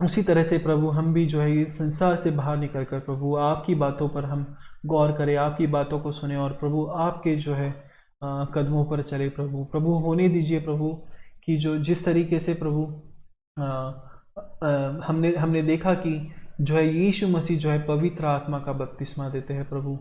उसी तरह से प्रभु हम भी जो है इस संसार से बाहर निकल कर प्रभु आपकी बातों पर हम गौर करें, आपकी बातों को सुने और प्रभु आपके जो है कदमों पर चले प्रभु होने दीजिए प्रभु कि जो जिस तरीके से प्रभु हमने देखा कि जो है यीशु मसीह जो है पवित्र आत्मा का बपतिस्मा देते हैं प्रभु।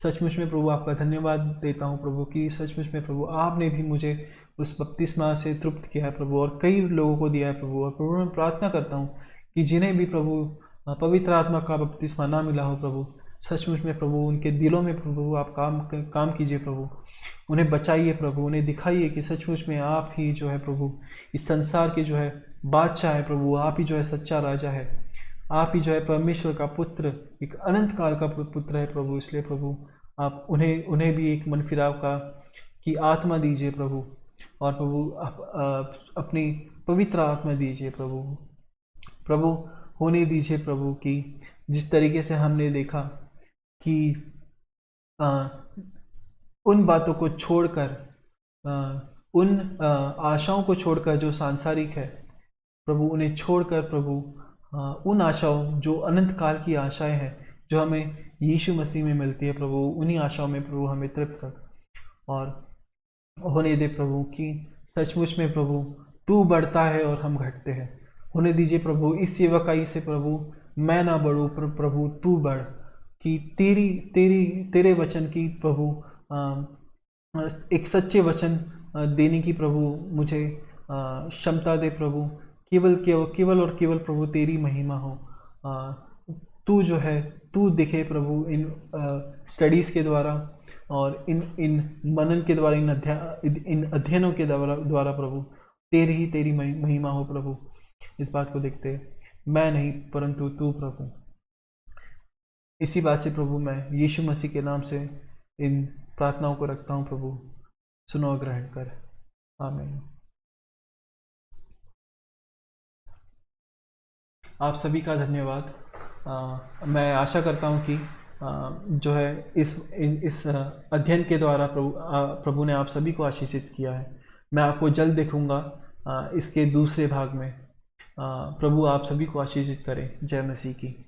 सचमुच में प्रभु आपका धन्यवाद देता हूँ प्रभु कि सचमुच में प्रभु आपने भी मुझे उस बपतिस्मा से तृप्त किया है प्रभु और कई लोगों को दिया है प्रभु। और प्रभु मैं प्रार्थना करता हूँ कि जिन्हें भी प्रभु पवित्र आत्मा का बपतिस्मा ना मिला हो प्रभु, सचमुच में प्रभु उनके दिलों में प्रभु आप काम कीजिए प्रभु, उन्हें बचाइए प्रभु, उन्हें दिखाइए कि सचमुच में आप ही जो है प्रभु इस संसार के जो है बादशाह है प्रभु, आप ही जो है सच्चा राजा है, आप ही जो है परमेश्वर का पुत्र, एक अनंत काल का पुत्र है प्रभु। इसलिए प्रभु आप उन्हें भी एक मन फिराव की आत्मा दीजिए प्रभु, और प्रभु आप अपनी पवित्र आत्मा दीजिए प्रभु होने दीजिए प्रभु कि जिस तरीके से हमने देखा कि उन बातों को छोड़कर, उन आशाओं को छोड़कर जो सांसारिक है प्रभु, उन्हें छोड़कर प्रभु उन आशाओं जो अनंत काल की आशाएं हैं जो हमें यीशु मसीह में मिलती है प्रभु, उन्हीं आशाओं में प्रभु हमें तृप्त कर और होने दे प्रभु कि सचमुच में प्रभु तू बढ़ता है और हम घटते हैं। होने दीजिए प्रभु इस सेवकाई से प्रभु मैं ना बढ़ूँ प्रभु तू बढ़, कि तेरे वचन की प्रभु एक सच्चे वचन देने की प्रभु मुझे क्षमता दे प्रभु। केवल और केवल प्रभु तेरी महिमा हो। तू जो है तू दिखे प्रभु इन स्टडीज़ के द्वारा और इन मनन के द्वारा, इन अध्ययनों के द्वारा प्रभु तेरी महिमा हो प्रभु। इस बात को देखते मैं नहीं परंतु तू प्रभु। इसी बात से प्रभु मैं यीशु मसीह के नाम से इन प्रार्थनाओं को रखता हूँ प्रभु, सुनो और ग्रहण कर। आमीन। आप सभी का धन्यवाद। मैं आशा करता हूँ कि जो है इस अध्ययन के द्वारा प्रभु ने आप सभी को आशीषित किया है। मैं आपको जल्द देखूँगा इसके दूसरे भाग में। प्रभु आप सभी को आशीषित करे। जय मसीह की।